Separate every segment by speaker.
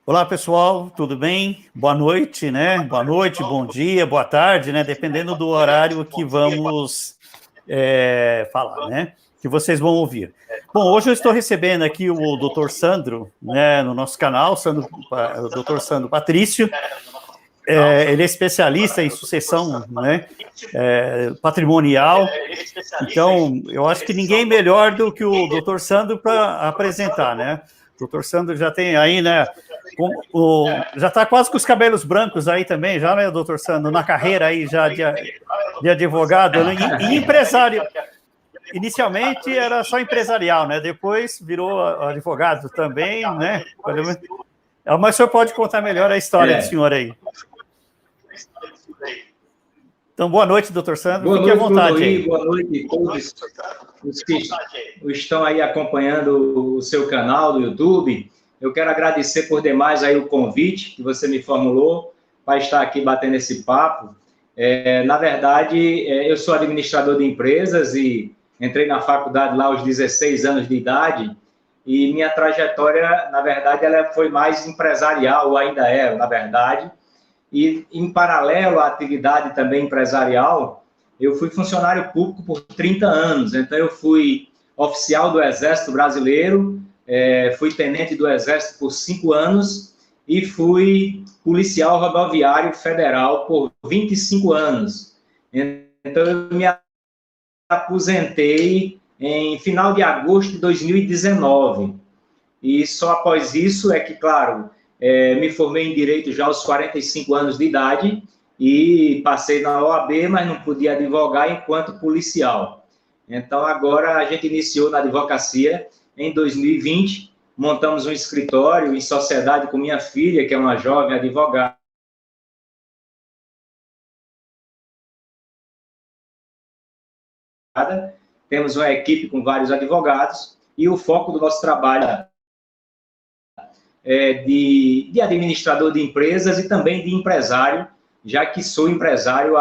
Speaker 1: Olá, pessoal, tudo bem? Boa noite, né? Boa noite, bom dia, boa tarde, né? Dependendo do horário que vamos falar, né? Que vocês vão ouvir. Bom, hoje eu estou recebendo aqui o Dr. Sandro, né, no nosso canal, o Dr. Sandro Patrício. Ele é especialista em sucessão, né, patrimonial. Então, eu acho que ninguém melhor do que o Dr. Sandro para apresentar, né? O Dr. Sandro já tem aí, né? Já está quase com os cabelos brancos aí também, já, né, Dr. Sandro? Na carreira aí já de advogado, né? E empresário. Inicialmente era só empresarial, né? Depois virou advogado também, né? Mas o senhor pode contar melhor a história do senhor aí. Então, boa noite, doutor Sandro.
Speaker 2: Fique à vontade aí.
Speaker 1: Boa noite
Speaker 2: a todos os que estão aí acompanhando o seu canal do YouTube. Eu quero agradecer por demais aí o convite que você me formulou para estar aqui batendo esse papo. Na verdade, eu sou administrador de empresas e entrei na faculdade lá aos 16 anos de idade e minha trajetória, na verdade, ela foi mais empresarial, ou ainda é, na verdade. E, em paralelo à atividade também empresarial, eu fui funcionário público por 30 anos. Então, eu fui oficial do Exército Brasileiro, fui tenente do Exército por 5 anos e fui policial rodoviário federal por 25 anos. Então, eu me aposentei em final de agosto de 2019. E só após isso é que, claro, me formei em Direito já aos 45 anos de idade e passei na OAB, mas não podia advogar enquanto policial. Então, agora a gente iniciou na advocacia em 2020, montamos um escritório em sociedade com minha filha, que é uma jovem advogada. Temos uma equipe com vários advogados e o foco do nosso trabalho de administrador de empresas e também de empresário, já que sou empresário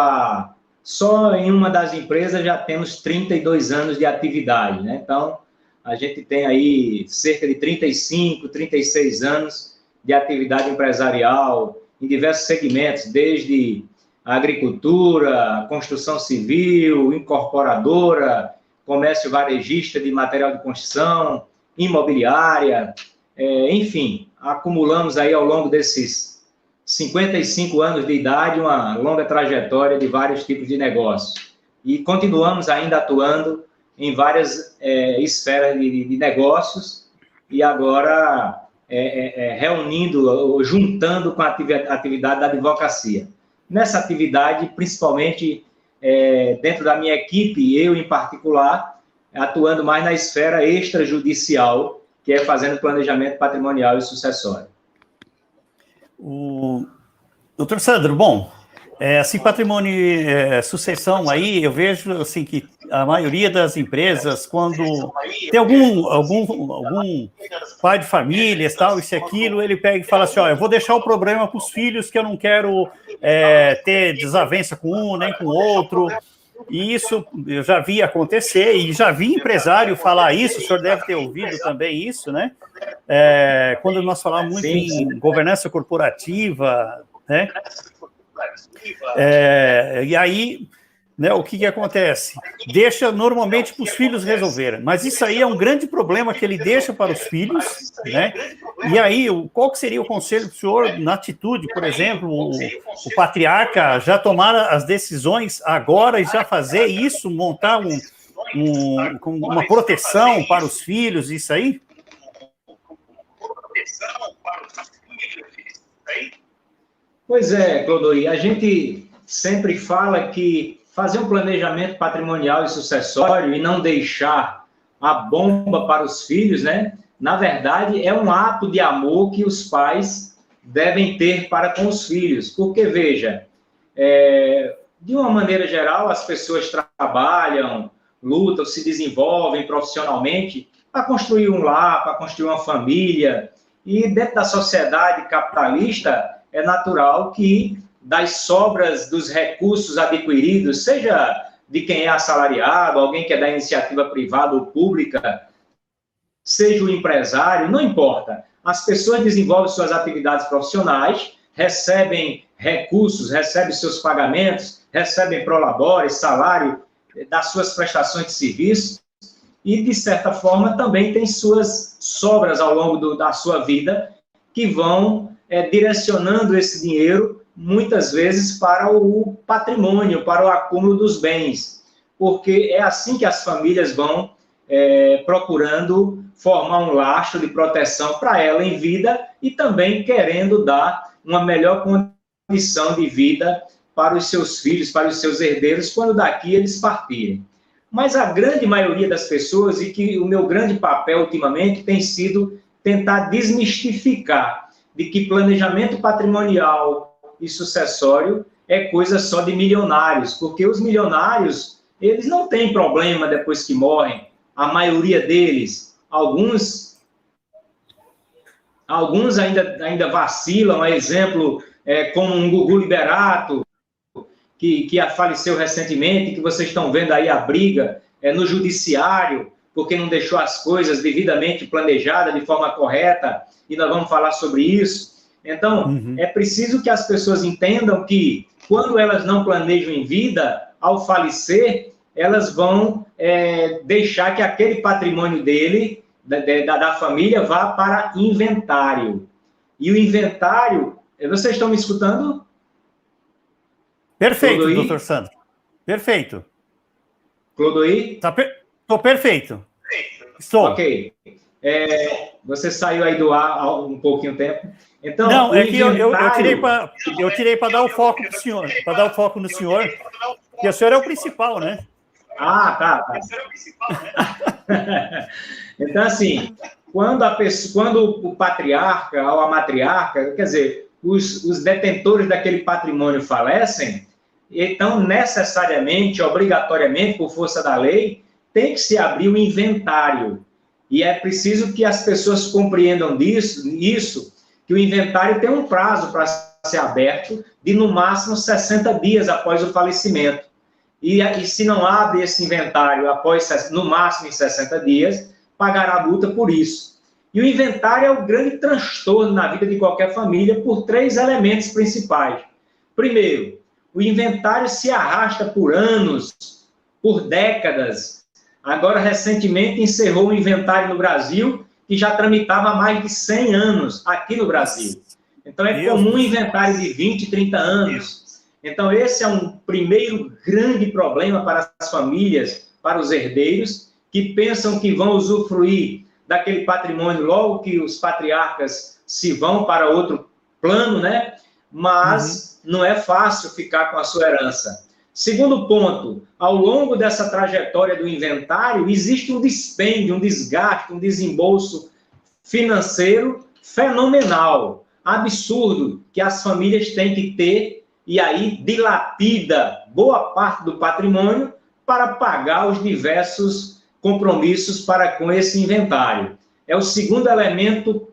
Speaker 2: só em uma das empresas já temos 32 anos de atividade, né? Então, a gente tem aí cerca de 35, 36 anos de atividade empresarial em diversos segmentos, desde a agricultura, construção civil, incorporadora, comércio varejista de material de construção, imobiliária, enfim, acumulamos aí ao longo desses 55 anos de idade uma longa trajetória de vários tipos de negócios. E continuamos ainda atuando em várias esferas de negócios e agora reunindo, juntando com a atividade da advocacia. Nessa atividade, principalmente dentro da minha equipe, eu em particular, atuando mais na esfera extrajudicial, que é fazendo planejamento patrimonial e sucessório.
Speaker 1: Doutor Sandro, bom, assim, patrimônio e sucessão aí, eu vejo assim que a maioria das empresas, quando tem algum pai de família, tal, isso e aquilo, ele pega e fala assim, ó, eu vou deixar o problema para os filhos, que eu não quero ter desavença com um, nem com o outro. E isso eu já vi acontecer, e já vi empresário falar isso, o senhor deve ter ouvido também isso, né? Quando nós falamos muito em governança corporativa, né? E aí, né, o que acontece? Deixa normalmente para os filhos resolverem, mas isso aí é um grande problema que ele deixa para os filhos, né? E aí, qual que seria o conselho do senhor na atitude, por exemplo, o patriarca já tomar as decisões agora e já fazer isso, montar uma proteção para os filhos, isso aí?
Speaker 2: Pois é, Clodori, a gente sempre fala que fazer um planejamento patrimonial e sucessório e não deixar a bomba para os filhos, né? Na verdade, é um ato de amor que os pais devem ter para com os filhos. Porque, veja, de uma maneira geral, as pessoas trabalham, lutam, se desenvolvem profissionalmente para construir um lar, para construir uma família. E dentro da sociedade capitalista, é natural que das sobras dos recursos adquiridos, seja de quem é assalariado, alguém que é da iniciativa privada ou pública, seja o empresário, não importa. as pessoas desenvolvem suas atividades profissionais, recebem recursos, recebem seus pagamentos, recebem prolabore, salário das suas prestações de serviço e, de certa forma, também tem suas sobras ao longo da sua vida que vão direcionando esse dinheiro, muitas vezes, para o patrimônio, para o acúmulo dos bens, porque é assim que as famílias vão procurando formar um lastro de proteção para ela em vida e também querendo dar uma melhor condição de vida para os seus filhos, para os seus herdeiros, quando daqui eles partirem. Mas a grande maioria das pessoas, e que o meu grande papel ultimamente tem sido tentar desmistificar de que planejamento patrimonial e sucessório é coisa só de milionários, porque os milionários, eles não têm problema depois que morrem, a maioria deles, alguns ainda vacilam, a exemplo, como um Gugu Liberato, que faleceu recentemente, que vocês estão vendo aí a briga no judiciário, porque não deixou as coisas devidamente planejadas, de forma correta, e nós vamos falar sobre isso. Então, é preciso que as pessoas entendam que, quando elas não planejam em vida, ao falecer, elas vão deixar que aquele patrimônio dele, da família, vá para inventário. E o inventário... Vocês estão me escutando?
Speaker 1: Perfeito, Clodoí? Doutor Sandro. Perfeito.
Speaker 2: Clodoí?
Speaker 1: Estou perfeito. Estou.
Speaker 2: Ok. Você saiu aí do ar há um pouquinho tempo. Então,
Speaker 1: não, é que eu tirei para dar o foco para o senhor, para dar o foco no senhor, porque o senhor é o principal, né?
Speaker 2: Ah, tá. O senhor é o principal, né? Então, assim, quando o patriarca ou a matriarca, quer dizer, os detentores daquele patrimônio falecem, então, necessariamente, obrigatoriamente, por força da lei, tem que se abrir o inventário. E é preciso que as pessoas compreendam isso, que o inventário tem um prazo para ser aberto de, no máximo, 60 dias após o falecimento. E se não abre esse inventário após, no máximo, em 60 dias, pagará multa por isso. E o inventário é o grande transtorno na vida de qualquer família por 3 elementos principais. Primeiro, o inventário se arrasta por anos, por décadas. Agora, recentemente, encerrou um inventário no Brasil que já tramitava há mais de 100 anos aqui no Brasil. Então, é comum inventário de 20, 30 anos. Então, esse é um primeiro grande problema para as famílias, para os herdeiros, que pensam que vão usufruir daquele patrimônio logo que os patriarcas se vão para outro plano, né? Mas não é fácil ficar com a sua herança. Segundo ponto, ao longo dessa trajetória do inventário, existe um dispêndio, um desgaste, um desembolso financeiro fenomenal, absurdo, que as famílias têm que ter, e aí dilapida boa parte do patrimônio para pagar os diversos compromissos para com esse inventário. É o segundo elemento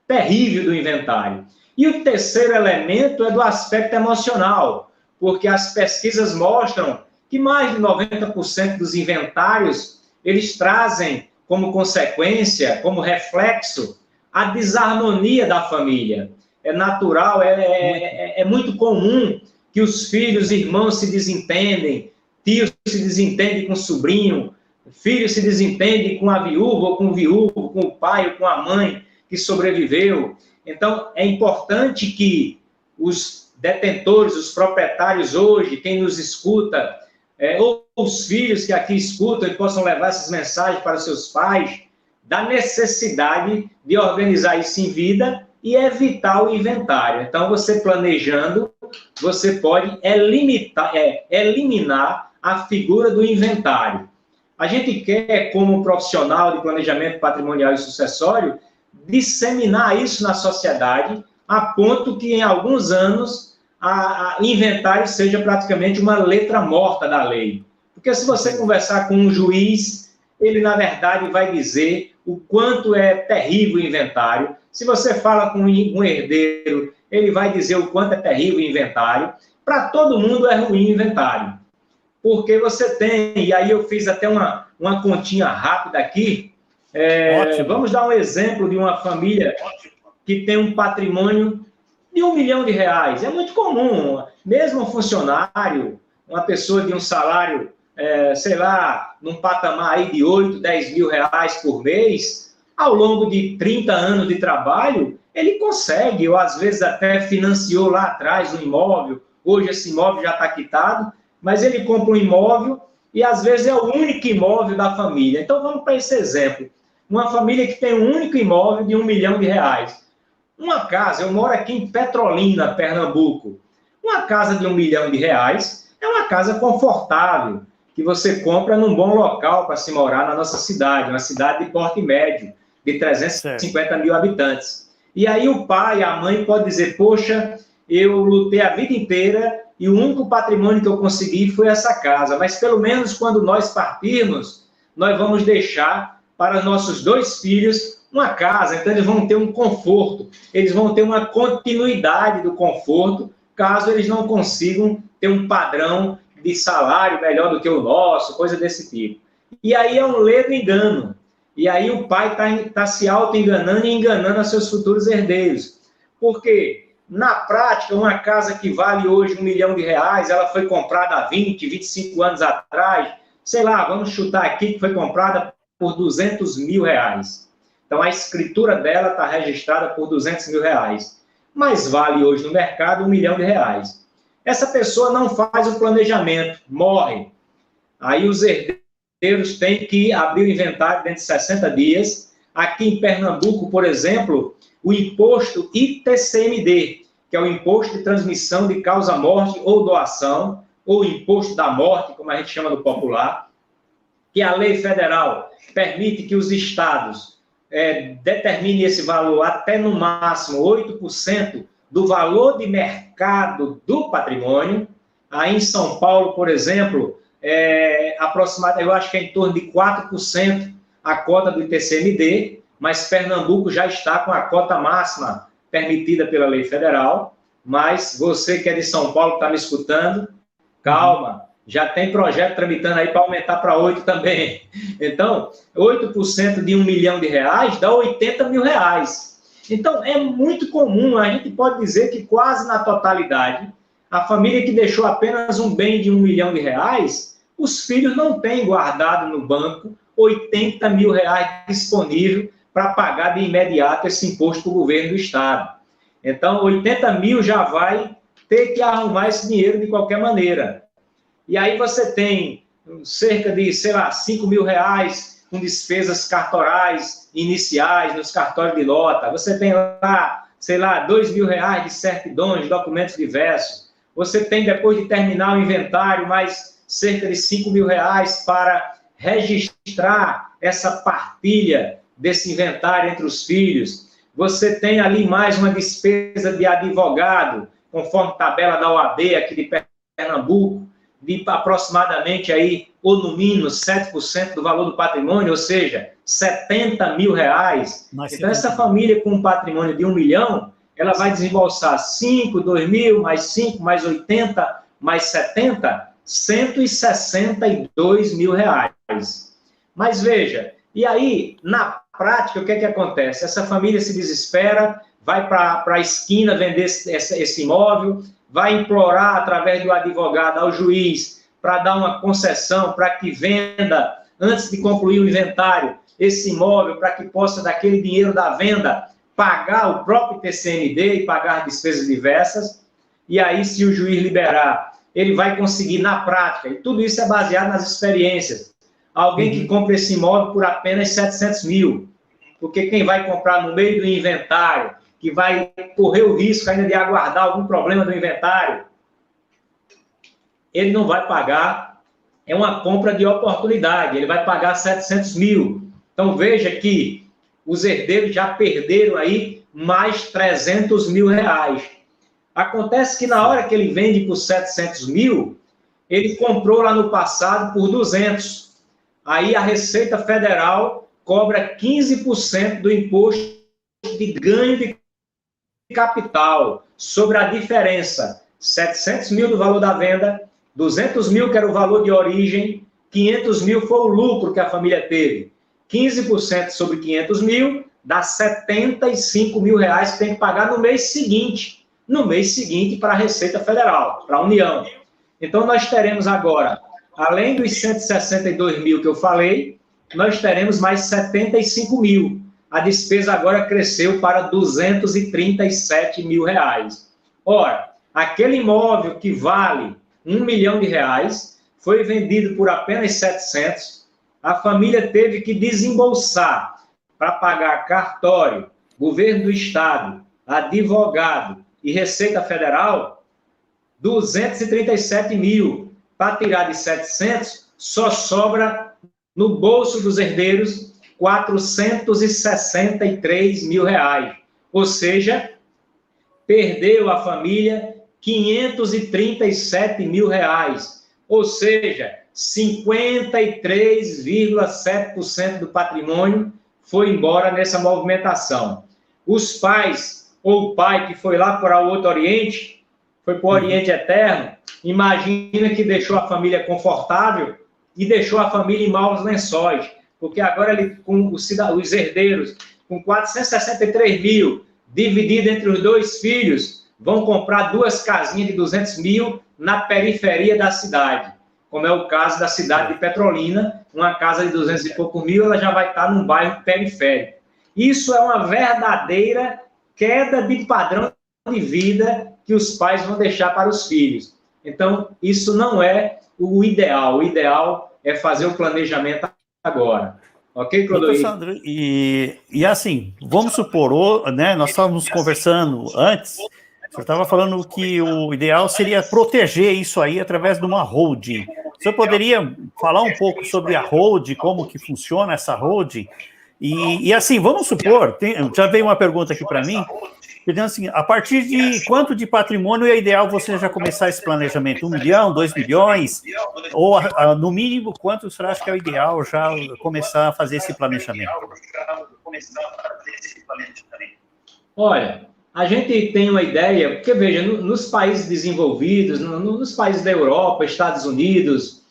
Speaker 2: terrível do inventário. E o terceiro elemento é do aspecto emocional, porque as pesquisas mostram que mais de 90% dos inventários, eles trazem como consequência, como reflexo, a desarmonia da família. É natural, é muito comum que os filhos, irmãos se desentendem, tios se desentendem com o sobrinho, filhos se desentendem com a viúva ou com o viúvo, com o pai ou com a mãe que sobreviveu. Então, é importante que os detentores, os proprietários hoje, quem nos escuta, ou os filhos que aqui escutam e possam levar essas mensagens para os seus pais, da necessidade de organizar isso em vida e evitar o inventário. Então, você planejando, você pode eliminar a figura do inventário. A gente quer, como profissional de planejamento patrimonial e sucessório, disseminar isso na sociedade, a ponto que, em alguns anos, a inventário seja praticamente uma letra morta da lei. Porque se você conversar com um juiz, ele, na verdade, vai dizer o quanto é terrível o inventário. Se você fala com um herdeiro, ele vai dizer o quanto é terrível o inventário. Para todo mundo é ruim o inventário. Porque você tem, e aí eu fiz até uma continha rápida aqui, vamos dar um exemplo de uma família que tem um patrimônio de R$1 milhão. É muito comum, mesmo um funcionário, uma pessoa de um salário, sei lá, num patamar aí de 8, 10 mil reais por mês, ao longo de 30 anos de trabalho, ele consegue, ou às vezes até financiou lá atrás um imóvel, hoje esse imóvel já está quitado, mas ele compra um imóvel e às vezes é o único imóvel da família. Então vamos para esse exemplo. Uma família que tem um único imóvel de R$1 milhão. Uma casa, eu moro aqui em Petrolina, Pernambuco. Uma casa de R$1 milhão é uma casa confortável, que você compra num bom local para se morar na nossa cidade, uma cidade de porte médio, de 350 mil habitantes. E aí o pai e a mãe podem dizer, poxa, eu lutei a vida inteira e o único patrimônio que eu consegui foi essa casa, mas pelo menos quando nós partirmos, nós vamos deixar para nossos 2 filhos uma casa, então eles vão ter um conforto, eles vão ter uma continuidade do conforto, caso eles não consigam ter um padrão de salário melhor do que o nosso, coisa desse tipo. E aí é um ledo engano. E aí o pai está se auto-enganando e enganando a seus futuros herdeiros. Porque, na prática, uma casa que vale hoje R$1 milhão, ela foi comprada há 20, 25 anos atrás, sei lá, vamos chutar aqui que foi comprada por R$200 mil. Então, a escritura dela está registrada por R$200 mil. Mas vale hoje no mercado R$1 milhão. Essa pessoa não faz o planejamento, morre. Aí os herdeiros têm que abrir o inventário dentro de 60 dias. Aqui em Pernambuco, por exemplo, o imposto ITCMD, que é o Imposto de Transmissão de Causa-Morte ou Doação, ou Imposto da Morte, como a gente chama no popular, que a lei federal permite que os estados determinem esse valor até, no máximo, 8% do valor de mercado do patrimônio. Aí em São Paulo, por exemplo, aproximadamente, eu acho que é em torno de 4% a cota do ITCMD, mas Pernambuco já está com a cota máxima permitida pela lei federal. Mas você que é de São Paulo, está me escutando, calma, já tem projeto tramitando aí para aumentar para 8% também. Então, 8% de R$1 milhão dá R$80 mil. Então, é muito comum, a gente pode dizer que quase na totalidade, a família que deixou apenas um bem de R$1 milhão, os filhos não têm guardado no banco R$80 mil disponível para pagar de imediato esse imposto para o governo do estado. Então, 80 mil já vai ter que arrumar esse dinheiro de qualquer maneira. E aí você tem cerca de, sei lá, 5 mil reais com despesas cartorais iniciais nos cartórios de nota. Você tem lá, sei lá, 2 mil reais de certidões, documentos diversos. Você tem, depois de terminar o inventário, mais cerca de 5 mil reais para registrar essa partilha desse inventário entre os filhos. Você tem ali mais uma despesa de advogado, conforme tabela da OAB aqui de Pernambuco, de aproximadamente aí, ou no mínimo 7% do valor do patrimônio, ou seja, 70 mil reais. Então, essa família com um patrimônio de R$1 milhão, ela vai desembolsar 5, 2 mil, mais 5, mais 80, mais 70, 162 mil reais. Mas veja, e aí, na prática, o que é que acontece? Essa família se desespera, vai para a esquina vender esse imóvel, vai implorar através do advogado ao juiz para dar uma concessão para que venda, antes de concluir o inventário, esse imóvel, para que possa, daquele dinheiro da venda, pagar o próprio TCMD e pagar despesas diversas. E aí, se o juiz liberar, ele vai conseguir, na prática, e tudo isso é baseado nas experiências, alguém que compra esse imóvel por apenas 700 mil, porque quem vai comprar no meio do inventário, que vai correr o risco ainda de aguardar algum problema do inventário, ele não vai pagar, é uma compra de oportunidade, ele vai pagar 700 mil. Então, veja que os herdeiros já perderam aí mais 300 mil reais. Acontece que na hora que ele vende por 700 mil, ele comprou lá no passado por 200. Aí a Receita Federal cobra 15% do imposto de ganho de capital sobre a diferença. 700 mil do valor da venda, 200 mil que era o valor de origem, 500 mil foi o lucro que a família teve. 15% sobre 500 mil dá 75 mil reais que tem que pagar no mês seguinte para a Receita Federal, para a União. Então, nós teremos agora, além dos 162 mil que eu falei, nós teremos mais 75 mil. A despesa agora cresceu para 237 mil reais. Ora, aquele imóvel que vale R$1 milhão foi vendido por apenas 700, a família teve que desembolsar para pagar cartório, governo do estado, advogado e Receita Federal, 237 mil. Para tirar de 700, só sobra no bolso dos herdeiros 463 mil reais. Ou seja, perdeu a família 537 mil reais. Ou seja, 53,7% do patrimônio foi embora nessa movimentação. Os pais, ou o pai que foi lá para o Outro Oriente, foi para o Oriente Eterno, imagina que deixou a família confortável e deixou a família em maus lençóis, porque agora ele, com os herdeiros, com 463 mil, dividido entre os 2 filhos, vão comprar 2 casinhas de 200 mil na periferia da cidade, como é o caso da cidade de Petrolina, uma casa de 200 e poucos mil, ela já vai estar num bairro periférico. Isso é uma verdadeira queda de padrão de vida que os pais vão deixar para os filhos. Então, isso não é o ideal. O ideal é fazer o planejamento agora. Ok, Clodoir?
Speaker 1: Sandro, e assim, vamos supor, né, nós estávamos conversando antes, o senhor estava falando que o ideal seria proteger isso aí através de uma holding. O senhor poderia falar um pouco sobre a holding, como que funciona essa holding? E assim, vamos supor, já veio uma pergunta aqui para mim, pedindo assim, a partir de quanto de patrimônio é ideal você já começar esse planejamento? 1 milhão, 2 milhões? Ou, no mínimo, quanto o senhor acha que é o ideal já começar a fazer esse planejamento?
Speaker 2: Olha, a gente tem uma ideia, porque veja, nos países desenvolvidos, nos países da Europa, Estados Unidos,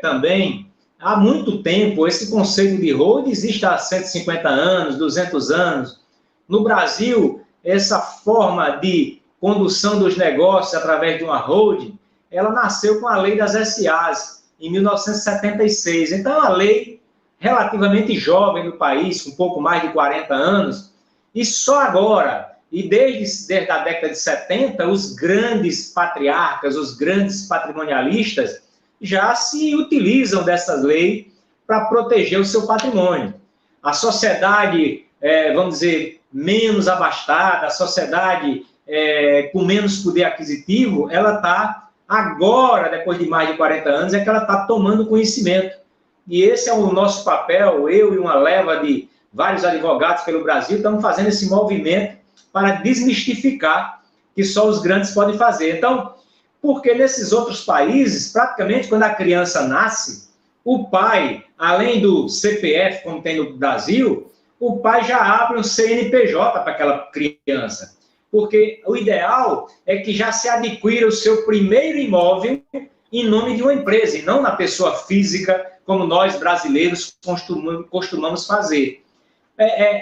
Speaker 2: também, há muito tempo, esse conceito de holding existe há 150 anos, 200 anos. No Brasil, essa forma de condução dos negócios através de uma holding, ela nasceu com a lei das SAs, em 1976. Então, é uma lei relativamente jovem no país, com um pouco mais de 40 anos, e só agora, e desde a década de 70, os grandes patriarcas, os grandes patrimonialistas, já se utilizam dessas leis para proteger o seu patrimônio. A sociedade, vamos dizer, menos abastada, a sociedade com menos poder aquisitivo, ela está agora, depois de mais de 40 anos, é que ela está tomando conhecimento. E esse é o nosso papel, eu e uma leva de vários advogados pelo Brasil, estamos fazendo esse movimento para desmistificar que só os grandes podem fazer. Então, porque nesses outros países, praticamente, quando a criança nasce, o pai, além do CPF, como tem no Brasil, o pai já abre um CNPJ para aquela criança. Porque o ideal é que já se adquira o seu primeiro imóvel em nome de uma empresa, e não na pessoa física, como nós brasileiros costumamos fazer.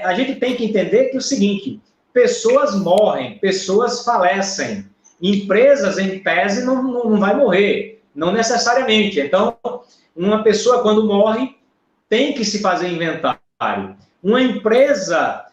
Speaker 2: A gente tem que entender que é o seguinte, pessoas morrem, pessoas falecem, empresas, em tese, não vai morrer, não necessariamente. Então, uma pessoa, quando morre, tem que se fazer inventário. Uma empresa,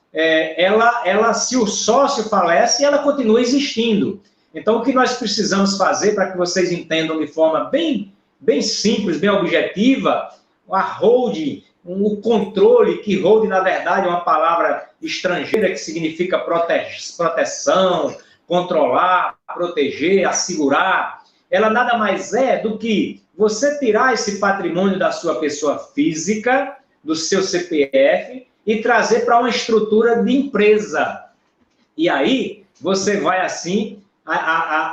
Speaker 2: se o sócio falece, ela continua existindo. Então, o que nós precisamos fazer, para que vocês entendam de forma bem simples, bem objetiva, a holding, o controle, que holding, na verdade, é uma palavra estrangeira que significa proteção, controlar, proteger, assegurar, ela nada mais é do que você tirar esse patrimônio da sua pessoa física, do seu CPF, e trazer para uma estrutura de empresa. E aí, você vai assim,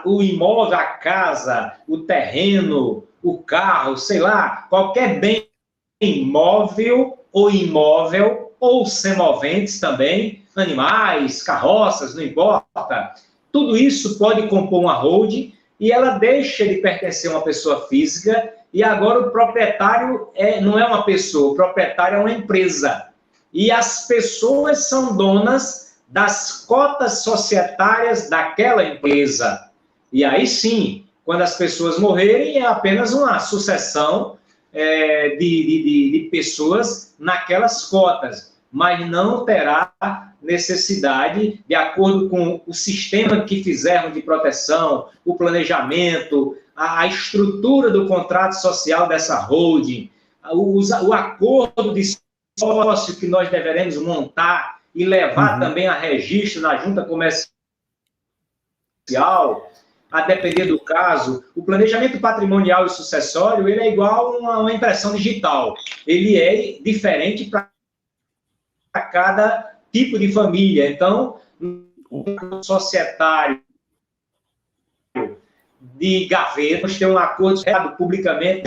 Speaker 2: o imóvel, a casa, o terreno, o carro, sei lá, qualquer bem imóvel, ou semoventes também, animais, carroças, não importa. Tudo isso pode compor uma holding e ela deixa de pertencer a uma pessoa física e agora o proprietário não é uma pessoa, o proprietário é uma empresa. e as pessoas são donas das cotas societárias daquela empresa. E aí sim, quando as pessoas morrerem, é apenas uma sucessão de pessoas naquelas cotas, mas não terá necessidade, de acordo com o sistema que fizermos de proteção, o planejamento, a estrutura do contrato social dessa holding, o acordo de sócio que nós deveremos montar e levar também a registro na junta comercial, a depender do caso. O planejamento patrimonial e sucessório, ele é igual a uma impressão digital. Ele é diferente para cada tipo de família. Então, no societário de gaveta, nós temos um acordo publicamente,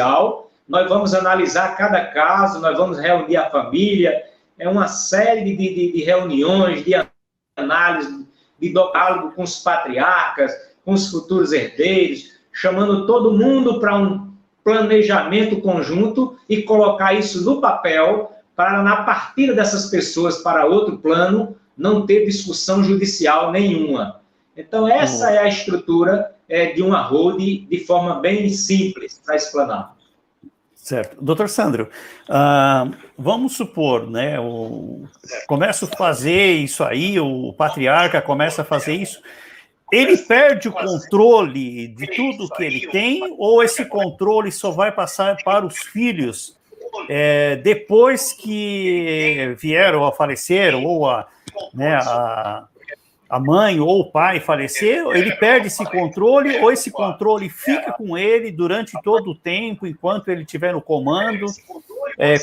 Speaker 2: nós vamos analisar cada caso, nós vamos reunir a família, é uma série de reuniões, de análise, de diálogo com os patriarcas, com os futuros herdeiros, chamando todo mundo para um planejamento conjunto e colocar isso no papel para, na partida dessas pessoas para outro plano, não ter discussão judicial nenhuma. Então, essa é a estrutura de uma holding de forma bem simples para explanar.
Speaker 1: Certo. Doutor Sandro, vamos supor, né, começa a fazer isso aí, o patriarca começa a fazer isso, ele perde o controle de tudo que ele tem, ou esse controle só vai passar para os filhos depois que vieram a falecer, ou a mãe ou o pai falecer, ele perde esse controle, ou esse controle fica com ele durante todo o tempo, enquanto ele estiver no comando?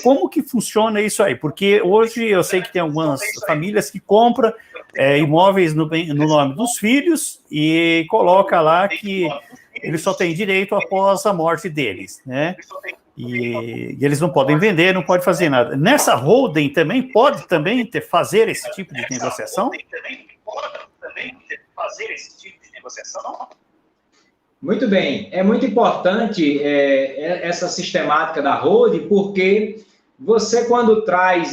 Speaker 1: Como que funciona isso aí? Porque hoje eu sei que tem algumas famílias que compram imóveis no nome dos filhos e coloca lá que eles só têm direito após a morte deles, né? E eles não podem vender, não podem fazer nada. Nessa holding também pode fazer esse tipo de negociação?
Speaker 2: Muito bem. É muito importante essa sistemática da holding, porque você, quando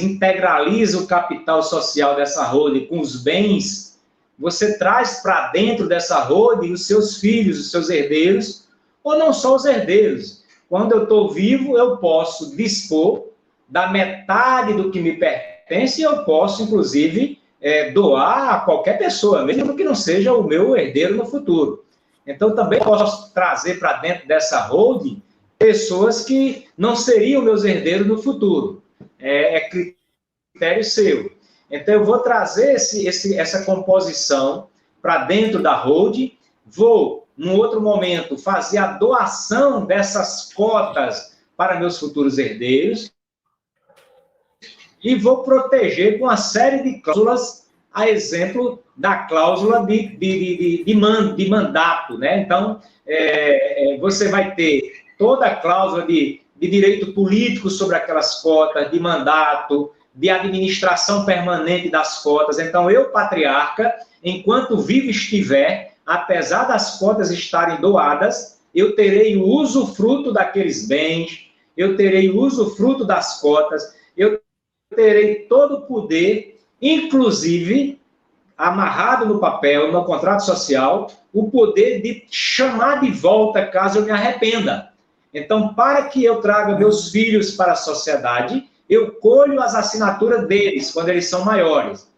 Speaker 2: integraliza o capital social dessa holding com os bens, você traz para dentro dessa holding os seus filhos, os seus herdeiros, ou não só os herdeiros. Quando eu estou vivo, eu posso dispor da metade do que me pertence e eu posso, inclusive, doar a qualquer pessoa, mesmo que não seja o meu herdeiro no futuro. Então, também posso trazer para dentro dessa holding pessoas que não seriam meus herdeiros no futuro. É critério seu. Então, eu vou trazer essa composição para dentro da holding, vou, num outro momento, fazer a doação dessas cotas para meus futuros herdeiros e vou proteger com uma série de cláusulas, a exemplo da cláusula de mandato, né? Então, você vai ter toda a cláusula de direito político sobre aquelas cotas, de mandato, de administração permanente das cotas. Então, eu, patriarca, enquanto vivo estiver, apesar das cotas estarem doadas, eu terei o usufruto daqueles bens, eu terei o usufruto das cotas, eu terei todo o poder, inclusive, amarrado no papel, no contrato social, o poder de chamar de volta caso eu me arrependa. Então, para que eu traga meus filhos para a sociedade, eu colho as assinaturas deles quando eles são maiores.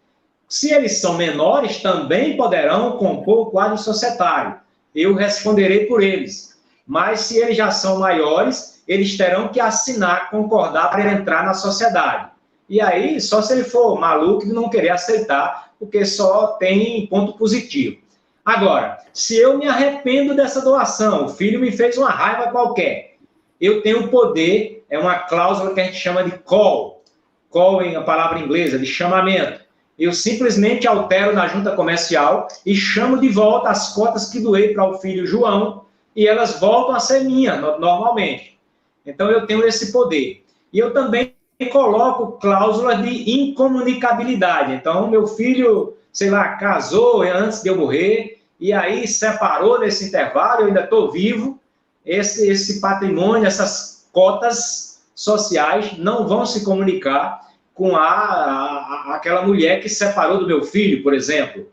Speaker 2: Se eles são menores, também poderão compor o quadro societário. Eu responderei por eles. Mas se eles já são maiores, eles terão que assinar, concordar para entrar na sociedade. E aí, só se ele for maluco e não querer aceitar, porque só tem ponto positivo. Agora, se eu me arrependo dessa doação, o filho me fez uma raiva qualquer, eu tenho o poder, é uma cláusula que a gente chama de call. Call é a palavra inglesa, de chamamento. Eu simplesmente altero na junta comercial e chamo de volta as cotas que doei para o filho João e elas voltam a ser minhas, normalmente. Então, eu tenho esse poder. E eu também coloco cláusula de incomunicabilidade. Então, meu filho, sei lá, casou antes de eu morrer e aí separou nesse intervalo, eu ainda estou vivo, esse patrimônio, essas cotas sociais não vão se comunicar com aquela mulher que separou do meu filho, por exemplo.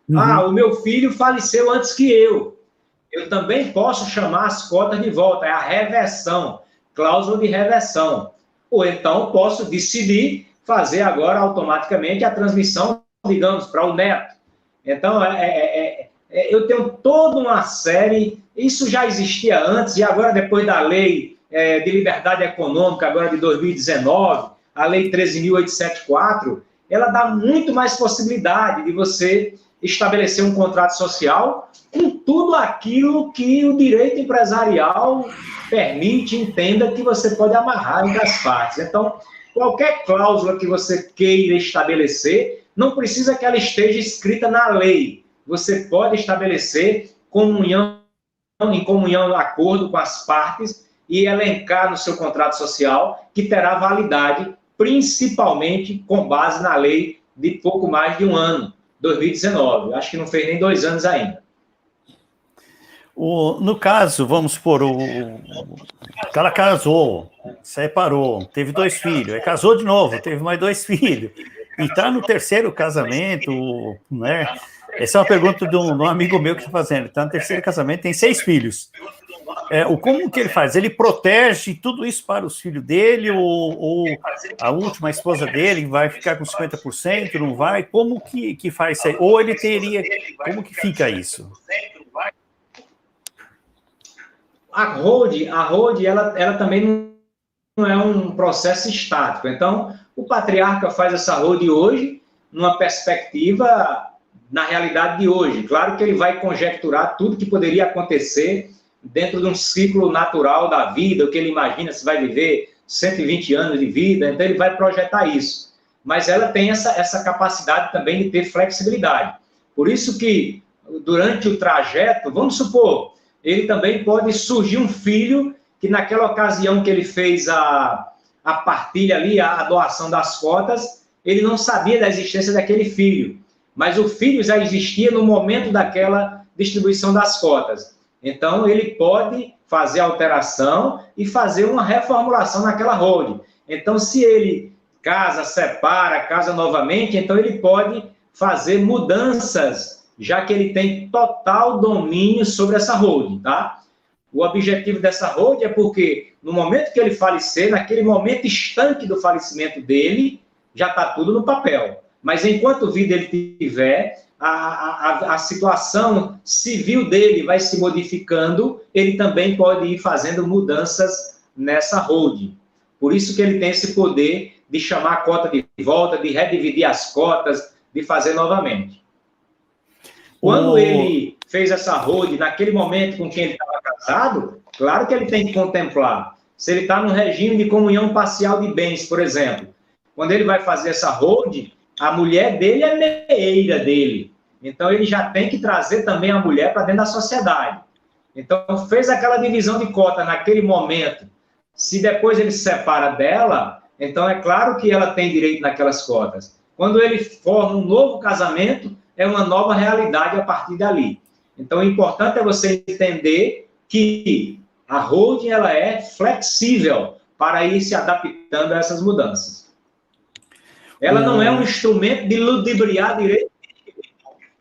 Speaker 2: O meu filho faleceu antes que eu também posso chamar as cotas de volta, é a reversão, cláusula de reversão. Ou então posso decidir fazer agora automaticamente a transmissão, digamos, para o neto. Então, eu tenho toda uma série, isso já existia antes, e agora depois da lei de liberdade econômica, agora de 2019, a lei 13.874, ela dá muito mais possibilidade de você estabelecer um contrato social com tudo aquilo que o direito empresarial permite, entenda que você pode amarrar entre as partes. Então, qualquer cláusula que você queira estabelecer, não precisa que ela esteja escrita na lei. Você pode estabelecer em comunhão, acordo com as partes e elencar no seu contrato social que terá validade, principalmente com base na lei de pouco mais de um ano, 2019. Acho que não fez nem 2 anos ainda.
Speaker 1: No caso, vamos supor, o cara casou, separou, teve 2 filhos, aí casou de novo, teve mais 2 filhos, e está no 3º casamento, né? Essa é uma pergunta de um amigo meu que está fazendo. Está no 3º casamento, tem 6 filhos. Como que ele faz? Ele protege tudo isso para os filhos dele, ou a última esposa dele vai ficar com 50%, não vai? Como que faz isso aí? Ou ele teria... Como que fica isso?
Speaker 2: A holding, ela também não é um processo estático. Então, o patriarca faz essa holding hoje, numa perspectiva, na realidade de hoje. Claro que ele vai conjecturar tudo que poderia acontecer dentro de um ciclo natural da vida, o que ele imagina se vai viver 120 anos de vida, então ele vai projetar isso. Mas ela tem essa capacidade também de ter flexibilidade. Por isso que, durante o trajeto, vamos supor, ele também pode surgir um filho que naquela ocasião que ele fez a partilha ali, a doação das cotas, ele não sabia da existência daquele filho, mas o filho já existia no momento daquela distribuição das cotas. Então, ele pode fazer alteração e fazer uma reformulação naquela holding. Então, se ele casa, separa, casa novamente, então ele pode fazer mudanças, já que ele tem total domínio sobre essa holding, tá? O objetivo dessa holding é porque, no momento que ele falecer, naquele momento instante do falecimento dele, já está tudo no papel. Mas enquanto vida ele tiver, a situação civil dele vai se modificando, ele também pode ir fazendo mudanças nessa holding. Por isso que ele tem esse poder de chamar a cota de volta, de redividir as cotas, de fazer novamente. Quando ele fez essa holding, naquele momento com quem ele estava casado, claro que ele tem que contemplar. Se ele está no regime de comunhão parcial de bens, por exemplo, quando ele vai fazer essa holding, a mulher dele é meeira dele. Então, ele já tem que trazer também a mulher para dentro da sociedade. Então, fez aquela divisão de cota naquele momento. Se depois ele se separa dela, então é claro que ela tem direito naquelas cotas. Quando ele forma um novo casamento, é uma nova realidade a partir dali. Então, o importante é você entender que a holding ela é flexível para ir se adaptando a essas mudanças. Ela não é um instrumento de ludibriar direito.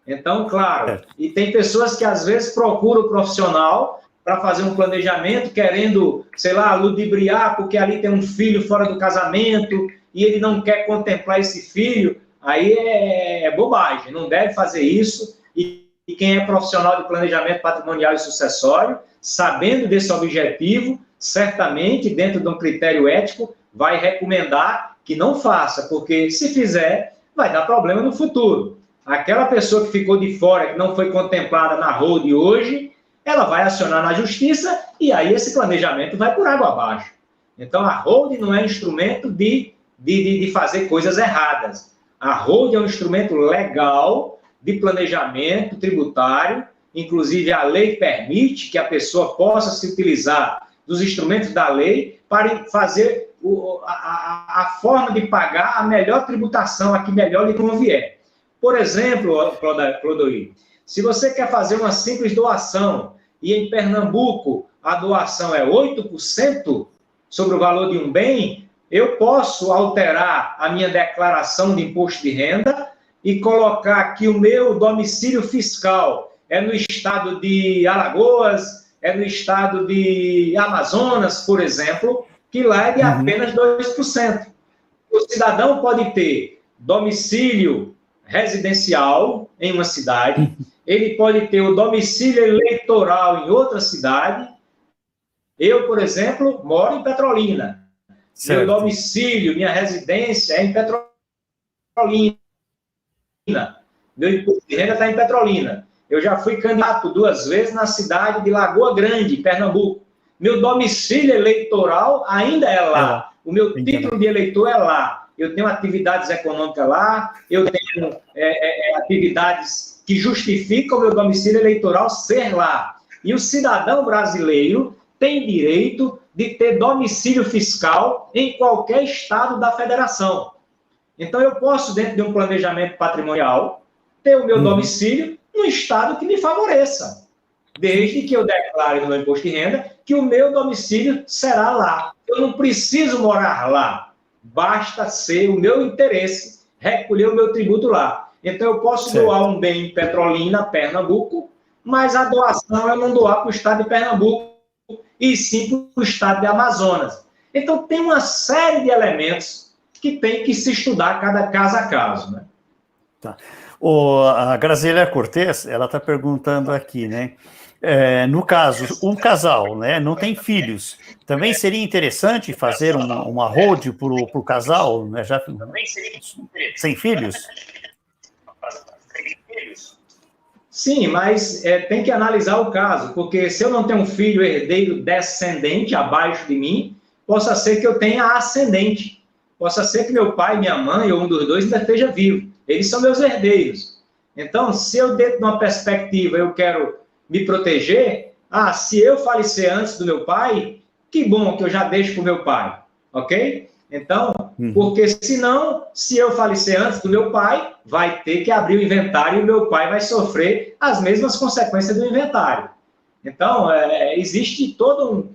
Speaker 2: Então, claro, e tem pessoas que às vezes procuram o profissional para fazer um planejamento, querendo, sei lá, ludibriar, porque ali tem um filho fora do casamento e ele não quer contemplar esse filho. Aí é bobagem, não deve fazer isso. E quem é profissional de planejamento patrimonial e sucessório, sabendo desse objetivo, certamente, dentro de um critério ético, vai recomendar que não faça, porque se fizer, vai dar problema no futuro. Aquela pessoa que ficou de fora, que não foi contemplada na holding hoje, ela vai acionar na justiça e aí esse planejamento vai por água abaixo. Então, a holding não é instrumento de fazer coisas erradas. A holding é um instrumento legal de planejamento tributário, inclusive a lei permite que a pessoa possa se utilizar dos instrumentos da lei para fazer a forma de pagar a melhor tributação, a que melhor lhe convier. Por exemplo, Clodoir, se você quer fazer uma simples doação e em Pernambuco a doação é 8% sobre o valor de um bem, eu posso alterar a minha declaração de imposto de renda e colocar que o meu domicílio fiscal é no estado de Alagoas, é no estado de Amazonas, por exemplo, que lá é de apenas 2%. O cidadão pode ter domicílio residencial em uma cidade, ele pode ter o domicílio eleitoral em outra cidade. Eu, por exemplo, moro em Petrolina. Certo. Meu domicílio, minha residência é em Petrolina. Meu imposto de renda está em Petrolina. Eu já fui candidato 2 vezes na cidade de Lagoa Grande, Pernambuco. Meu domicílio eleitoral ainda é lá. O meu título de eleitor é lá. Eu tenho atividades econômicas lá, eu tenho atividades que justificam o meu domicílio eleitoral ser lá. E o cidadão brasileiro tem direito de ter domicílio fiscal em qualquer estado da federação. Então, eu posso, dentro de um planejamento patrimonial, ter o meu domicílio no estado que me favoreça, desde que eu declare no meu imposto de renda que o meu domicílio será lá. Eu não preciso morar lá, basta ser o meu interesse recolher o meu tributo lá. Então, eu posso doar um bem em Petrolina, Pernambuco, mas a doação eu não doar para o estado de Pernambuco, e sim para o estado de Amazonas. Então, tem uma série de elementos que tem que se estudar cada caso a caso, né?
Speaker 1: Tá. A Grazélia Cortes, ela está perguntando aqui, né? No caso, um casal, né, não tem filhos, também seria interessante fazer uma holding para o casal, né, já sem filhos?
Speaker 2: Sim, mas tem que analisar o caso, porque se eu não tenho um filho herdeiro descendente abaixo de mim, possa ser que eu tenha ascendente. Possa ser que meu pai, minha mãe ou um dos dois ainda esteja vivo. Eles são meus herdeiros. Então, se eu, dentro de uma perspectiva, eu quero me proteger, se eu falecer antes do meu pai, que bom que eu já deixo para o meu pai, ok? Então, porque senão, se eu falecer antes do meu pai, vai ter que abrir o inventário e o meu pai vai sofrer as mesmas consequências do inventário. Então, existe todo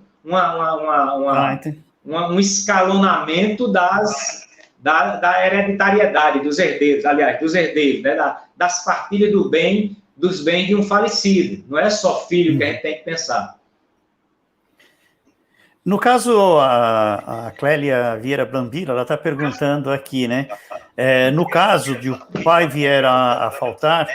Speaker 2: um escalonamento da hereditariedade dos herdeiros, aliás, dos herdeiros, né? Das partilhas dos bens de um falecido. Não é só filho que a gente tem que pensar.
Speaker 1: No caso, a Clélia Vieira Brambila, ela está perguntando aqui, né? No caso de o pai vier a faltar,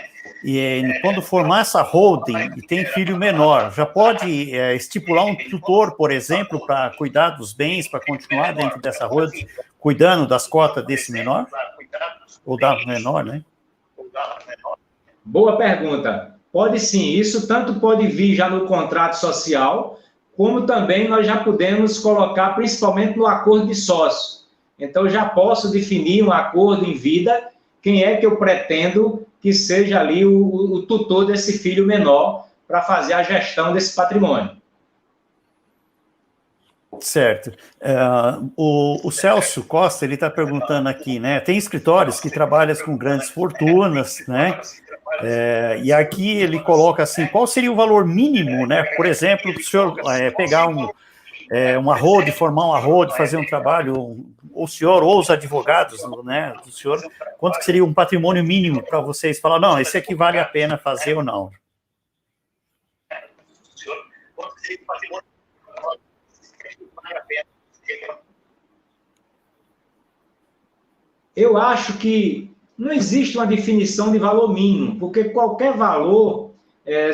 Speaker 1: e quando formar essa holding e tem filho menor, já pode estipular um tutor, por exemplo, para cuidar dos bens, para continuar dentro dessa holding, cuidando das cotas desse menor? Ou da menor, né?
Speaker 2: Boa pergunta. Pode sim, isso tanto pode vir já no contrato social, como também nós já podemos colocar, principalmente no acordo de sócio. Então, eu já posso definir um acordo em vida, quem é que eu pretendo que seja ali o tutor desse filho menor para fazer a gestão desse patrimônio.
Speaker 1: Certo. O Celso Costa, ele está perguntando aqui, né? Tem escritórios que trabalham com grandes fortunas, né? E aqui ele coloca assim, qual seria o valor mínimo, né? Por exemplo, para o senhor pegar uma holding, formar uma holding, fazer um trabalho, o senhor ou os advogados, né, do senhor, quanto que seria um patrimônio mínimo para vocês falar, não, esse aqui vale a pena fazer ou não?
Speaker 2: Eu acho que não existe uma definição de valor mínimo, porque qualquer valor,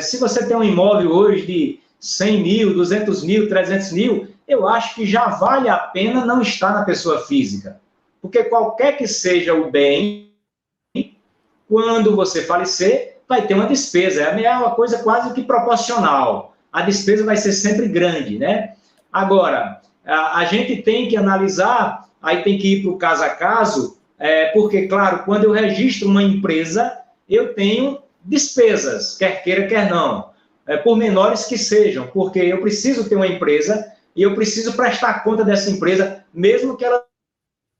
Speaker 2: se você tem um imóvel hoje de 100 mil, 200 mil, 300 mil, eu acho que já vale a pena não estar na pessoa física. Porque qualquer que seja o bem, quando você falecer, vai ter uma despesa. É uma coisa quase que proporcional. A despesa vai ser sempre grande, né? Agora, a gente tem que analisar, aí tem que ir para o caso a caso, porque, claro, quando eu registro uma empresa, eu tenho despesas, quer queira, quer não. Por menores que sejam, porque eu preciso ter uma empresa e eu preciso prestar conta dessa empresa, mesmo que ela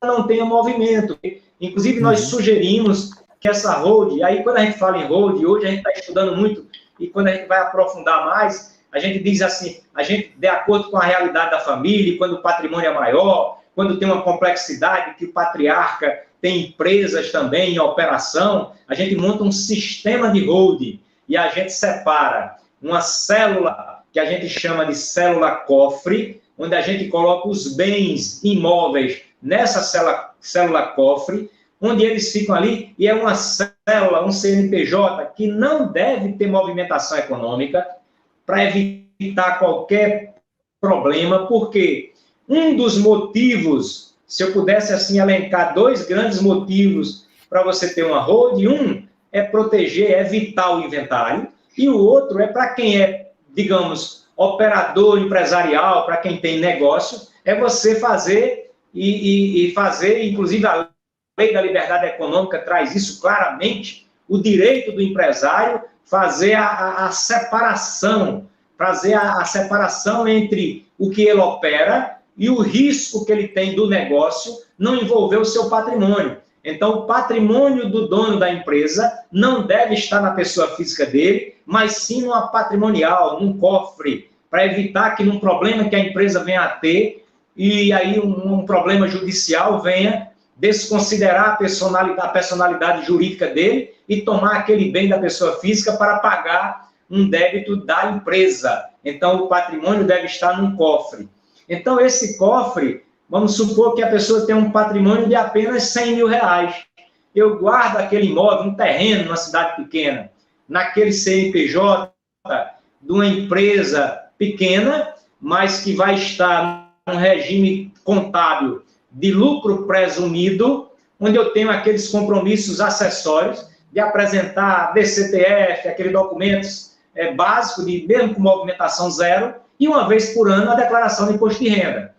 Speaker 2: não tenha movimento. Inclusive, nós sugerimos que essa holding, aí quando a gente fala em holding, hoje a gente está estudando muito, e quando a gente vai aprofundar mais, a gente diz assim, a gente, de acordo com a realidade da família, quando o patrimônio é maior, quando tem uma complexidade, que o patriarca tem empresas também em operação, a gente monta um sistema de holding e a gente separa uma célula que a gente chama de célula cofre, onde a gente coloca os bens imóveis nessa célula cofre, onde eles ficam ali, e é uma célula, um CNPJ, que não deve ter movimentação econômica para evitar qualquer problema, porque um dos motivos, se eu pudesse assim elencar 2 grandes motivos para você ter uma holding, um é proteger, evitar o inventário, e o outro é para quem é, digamos, operador empresarial, para quem tem negócio, é você fazer e fazer, inclusive a Lei da Liberdade Econômica traz isso claramente, o direito do empresário fazer a separação, fazer a separação entre o que ele opera e o risco que ele tem do negócio não envolver o seu patrimônio. Então, o patrimônio do dono da empresa não deve estar na pessoa física dele, mas sim numa patrimonial, num cofre, para evitar que num problema que a empresa venha a ter, e aí um problema judicial venha desconsiderar a personalidade jurídica dele e tomar aquele bem da pessoa física para pagar um débito da empresa. Então, o patrimônio deve estar num cofre. Então, esse cofre, vamos supor que a pessoa tem um patrimônio de apenas 100 mil reais. Eu guardo aquele imóvel, um terreno numa cidade pequena, naquele CNPJ de uma empresa pequena, mas que vai estar num regime contábil de lucro presumido, onde eu tenho aqueles compromissos acessórios de apresentar DCTF, aquele documentos básico, mesmo com movimentação zero, e uma vez por ano a declaração de imposto de renda.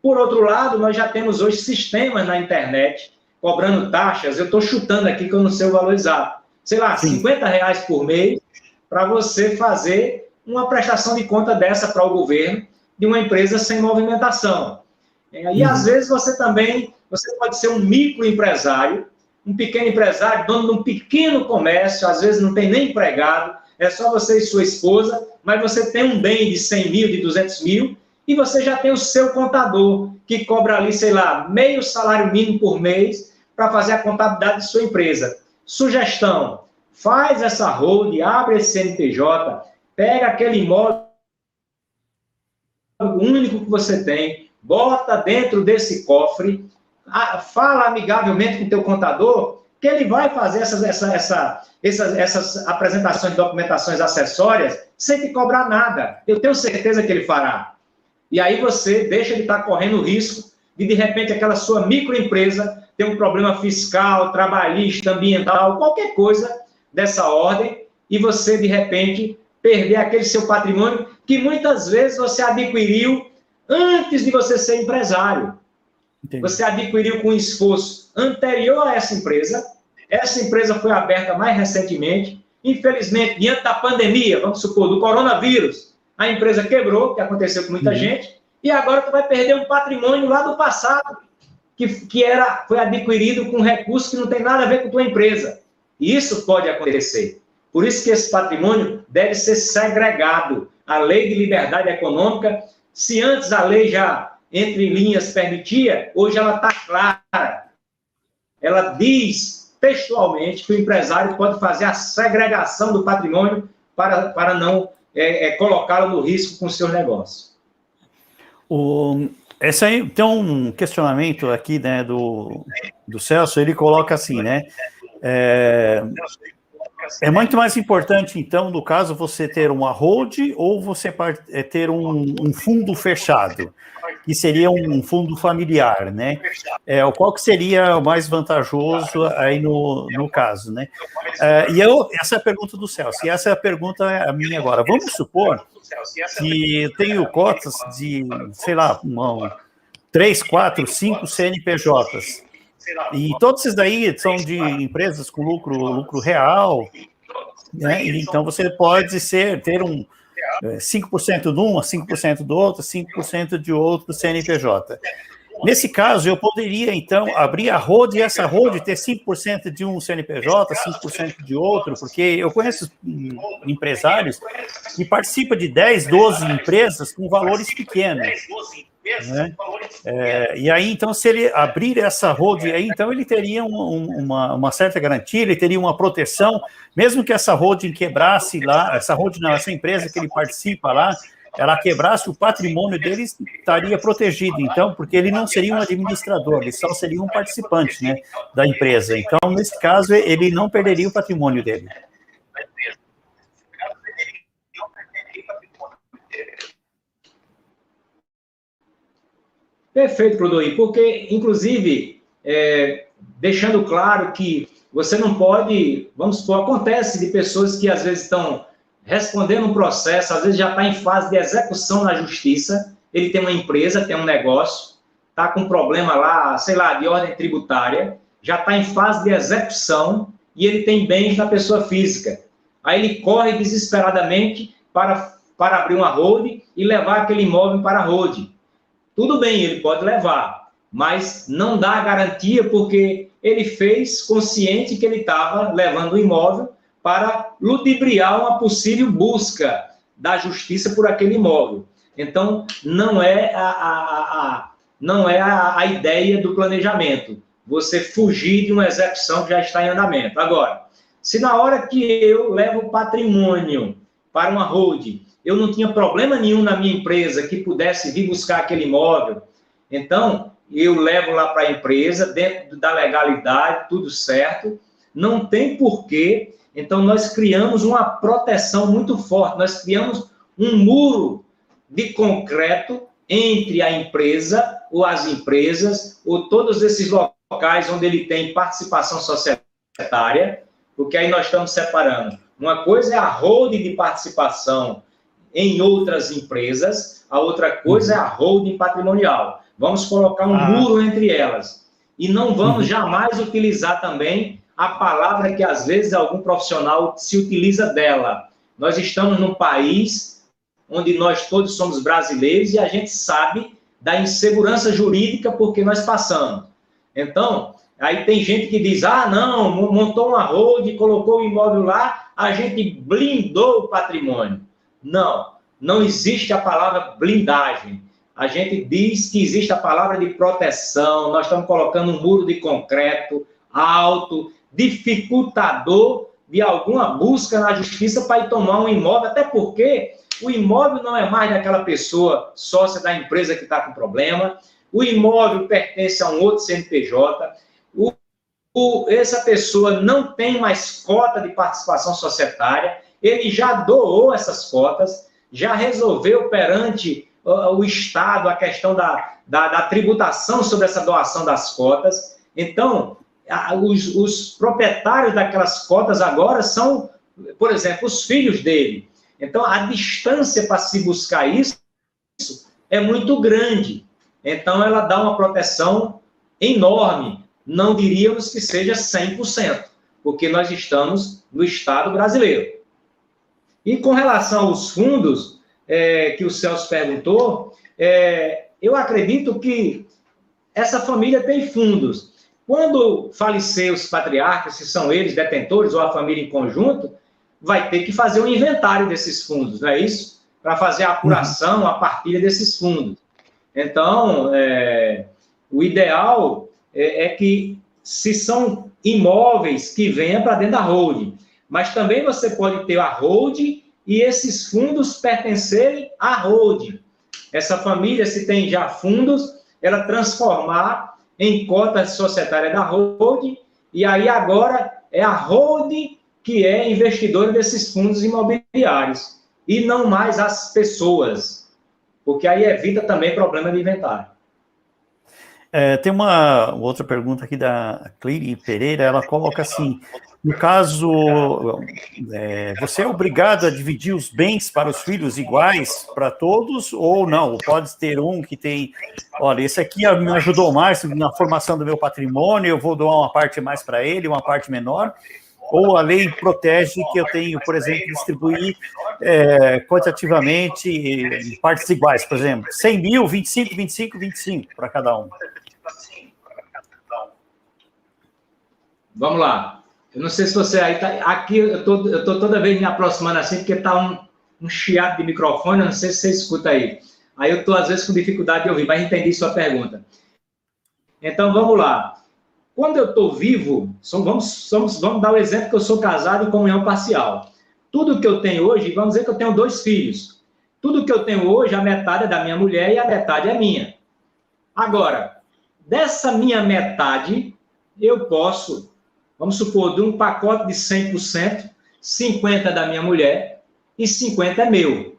Speaker 2: Por outro lado, nós já temos hoje sistemas na internet cobrando taxas, eu estou chutando aqui que eu não sei o valor exato, sei lá, R$50 por mês, para você fazer uma prestação de conta dessa para o governo de uma empresa sem movimentação. E às vezes você pode ser um microempresário, um pequeno empresário, dono de um pequeno comércio, às vezes não tem nem empregado, é só você e sua esposa, mas você tem um bem de 100 mil, de 200 mil, e você já tem o seu contador, que cobra ali, sei lá, meio salário mínimo por mês, para fazer a contabilidade de sua empresa. Sugestão, faz essa holding, abre esse CNPJ, pega aquele imóvel único que você tem, bota dentro desse cofre, fala amigavelmente com o teu contador, que ele vai fazer essas apresentações de documentações acessórias sem te cobrar nada. Eu tenho certeza que ele fará. E aí você deixa de estar correndo o risco de repente, aquela sua microempresa ter um problema fiscal, trabalhista, ambiental, qualquer coisa dessa ordem, e você, de repente, perder aquele seu patrimônio que muitas vezes você adquiriu antes de você ser empresário. Entendi. Você adquiriu com esforço anterior a essa empresa foi aberta mais recentemente, infelizmente, diante da pandemia, vamos supor, do coronavírus, a empresa quebrou, que aconteceu com muita gente, e agora tu vai perder um patrimônio lá do passado, que foi adquirido com recursos que não tem nada a ver com a tua empresa. E isso pode acontecer. Por isso que esse patrimônio deve ser segregado. A lei de liberdade econômica, se antes a lei já, entre linhas, permitia, hoje ela está clara. Ela diz textualmente que o empresário pode fazer a segregação do patrimônio para não colocá-lo no risco com o seu negócio.
Speaker 1: Esse aí tem um questionamento aqui, né, do Celso. Ele coloca assim, né? É muito mais importante, então, no caso, você ter uma holding ou você ter um fundo fechado, que seria um fundo familiar, né? Qual que seria o mais vantajoso aí no caso, né? Essa é a pergunta do Celso, e essa é a pergunta minha agora. Vamos supor que eu tenho cotas de, sei lá, 3, 4, 5 CNPJs, e todos esses daí são de empresas com lucro real, né? Então você pode ter 5% de um, 5% do outro, 5% de outro CNPJ. Nesse caso, eu poderia, então, abrir a holding e essa holding ter 5% de um CNPJ, 5% de outro, porque eu conheço empresários que participam de 10, 12 empresas com valores pequenos. né? E aí, então, se ele abrir essa holding aí, então ele teria uma certa garantia, ele teria uma proteção, mesmo que essa holding quebrasse lá, essa holding não, essa empresa que ele participa lá, ela quebrasse, o patrimônio dele estaria protegido, então, porque ele não seria um administrador, ele só seria um participante, né, da empresa. Então, nesse caso, ele não perderia o patrimônio dele.
Speaker 2: Perfeito, Clodoy, porque, inclusive, deixando claro que você não pode, vamos supor, acontece de pessoas que às vezes estão respondendo um processo, às vezes já está em fase de execução na justiça, ele tem uma empresa, tem um negócio, está com um problema lá, sei lá, de ordem tributária, já está em fase de execução e ele tem bens da pessoa física. Aí ele corre desesperadamente para abrir uma holding e levar aquele imóvel para a holding. Tudo bem, ele pode levar, mas não dá garantia porque ele fez consciente que ele estava levando o imóvel para ludibriar uma possível busca da justiça por aquele imóvel. Então, não é a ideia do planejamento, você fugir de uma execução que já está em andamento. Agora, se na hora que eu levo o patrimônio para uma holding, eu não tinha problema nenhum na minha empresa que pudesse vir buscar aquele imóvel, então eu levo lá para a empresa, dentro da legalidade, tudo certo, não tem porquê. Então nós criamos uma proteção muito forte, nós criamos um muro de concreto entre a empresa, ou as empresas, ou todos esses locais onde ele tem participação societária, porque aí nós estamos separando. Uma coisa é a holding de participação em outras empresas, a outra coisa é a holding patrimonial. Vamos colocar um muro entre elas. E não vamos jamais utilizar também a palavra que às vezes algum profissional se utiliza dela. Nós estamos num país onde nós todos somos brasileiros e a gente sabe da insegurança jurídica porque nós passamos. Então, aí tem gente que diz, não, montou uma holding, colocou o imóvel lá, a gente blindou o patrimônio. Não existe a palavra blindagem. A gente diz que existe a palavra de proteção, nós estamos colocando um muro de concreto alto, dificultador de alguma busca na justiça para ir tomar um imóvel, até porque o imóvel não é mais daquela pessoa sócia da empresa que está com problema, o imóvel pertence a um outro CNPJ, essa pessoa não tem mais cota de participação societária, ele já doou essas cotas, já resolveu perante o Estado a questão da tributação sobre essa doação das cotas. Então, os proprietários daquelas cotas agora são, por exemplo, os filhos dele. Então, a distância para se buscar isso é muito grande. Então, ela dá uma proteção enorme. Não diríamos que seja 100%, porque nós estamos no Estado brasileiro. E com relação aos fundos, que o Celso perguntou, eu acredito que essa família tem fundos. Quando falecer os patriarcas, se são eles detentores ou a família em conjunto, vai ter que fazer um inventário desses fundos, não é isso? Para fazer a apuração, a partilha desses fundos. Então, o ideal é que, se são imóveis, que venham para dentro da holding. Mas também você pode ter a holding e esses fundos pertencerem à holding. Essa família, se tem já fundos, ela transformar em cotas societárias da holding, e aí agora é a holding que é investidora desses fundos imobiliários, e não mais as pessoas, porque aí evita também problema de inventário.
Speaker 1: Tem uma outra pergunta aqui da Cleire Pereira, ela coloca assim, no caso, você é obrigado a dividir os bens para os filhos iguais para todos, ou não? Pode ter um que tem, olha, esse aqui me ajudou mais na formação do meu patrimônio, eu vou doar uma parte mais para ele, uma parte menor, ou a lei protege que eu tenho, por exemplo, distribuir quantitativamente em partes iguais, por exemplo, 100 mil, 25, 25, 25 para cada um.
Speaker 2: Vamos lá. Eu não sei se você aí tá... Aqui eu tô toda vez me aproximando assim, porque tá um chiado de microfone, eu não sei se você escuta aí. Aí eu estou, às vezes, com dificuldade de ouvir, mas entendi sua pergunta. Então, vamos lá. Quando eu estou vivo, vamos dar o exemplo que eu sou casado em comunhão parcial. Tudo que eu tenho hoje, vamos dizer que eu tenho 2 filhos. Tudo que eu tenho hoje, a metade é da minha mulher e a metade é minha. Agora, dessa minha metade, eu posso, vamos supor, de um pacote de 100%, 50% da minha mulher e 50% é meu.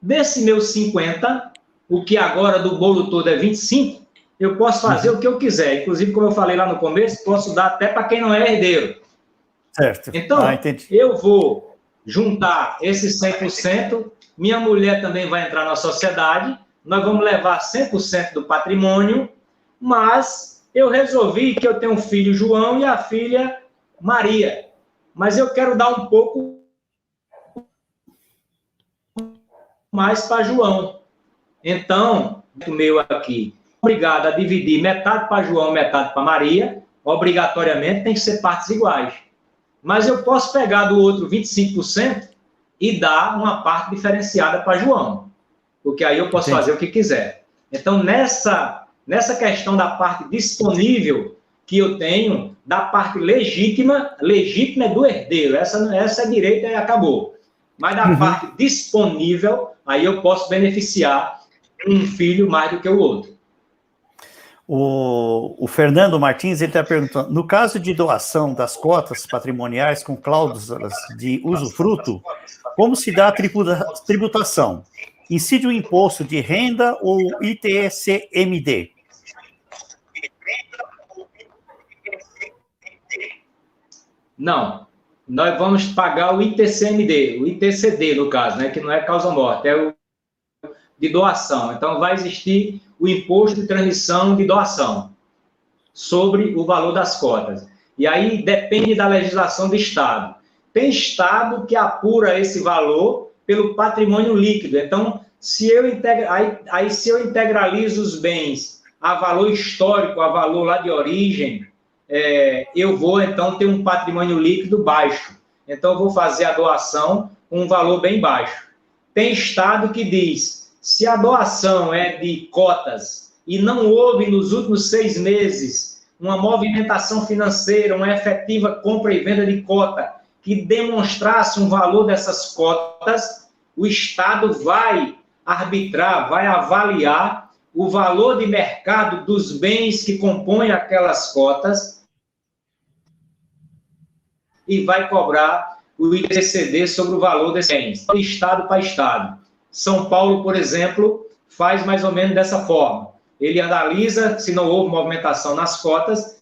Speaker 2: Desse meu 50%, o que agora do bolo todo é 25%, eu posso fazer o que eu quiser. Inclusive, como eu falei lá no começo, posso dar até para quem não é herdeiro.
Speaker 1: Certo.
Speaker 2: Então, eu vou juntar esses 100%, minha mulher também vai entrar na sociedade, nós vamos levar 100% do patrimônio, mas eu resolvi que eu tenho um filho João e a filha Maria. Mas eu quero dar um pouco mais para João. Então, o meu aqui, obrigado a dividir metade para João, metade para Maria, obrigatoriamente tem que ser partes iguais. Mas eu posso pegar do outro 25% e dar uma parte diferenciada para João, porque aí eu posso fazer o que quiser. Então, nessa questão da parte disponível que eu tenho, da parte legítima é do herdeiro, essa é direita e acabou. Mas da parte disponível, aí eu posso beneficiar um filho mais do que o outro.
Speaker 1: O Fernando Martins está perguntando, no caso de doação das cotas patrimoniais com cláusulas de usufruto, como se dá a tributação? Incide o imposto de renda ou ITCMD?
Speaker 2: Não, nós vamos pagar o ITCMD, o ITCD no caso, né, que não é causa-morte, é o de doação. Então, vai existir o imposto de transmissão de doação sobre o valor das cotas. E aí depende da legislação do Estado. Tem Estado que apura esse valor pelo patrimônio líquido. Então, se eu integralizo os bens a valor histórico, a valor lá de origem, eu vou, então, ter um patrimônio líquido baixo. Então, eu vou fazer a doação com um valor bem baixo. Tem Estado que diz, se a doação é de cotas e não houve nos últimos 6 meses uma movimentação financeira, uma efetiva compra e venda de cota que demonstrasse um valor dessas cotas, o Estado vai arbitrar, vai avaliar o valor de mercado dos bens que compõem aquelas cotas e vai cobrar o ITCD sobre o valor desses bens, de Estado para Estado. São Paulo, por exemplo, faz mais ou menos dessa forma. Ele analisa se não houve movimentação nas cotas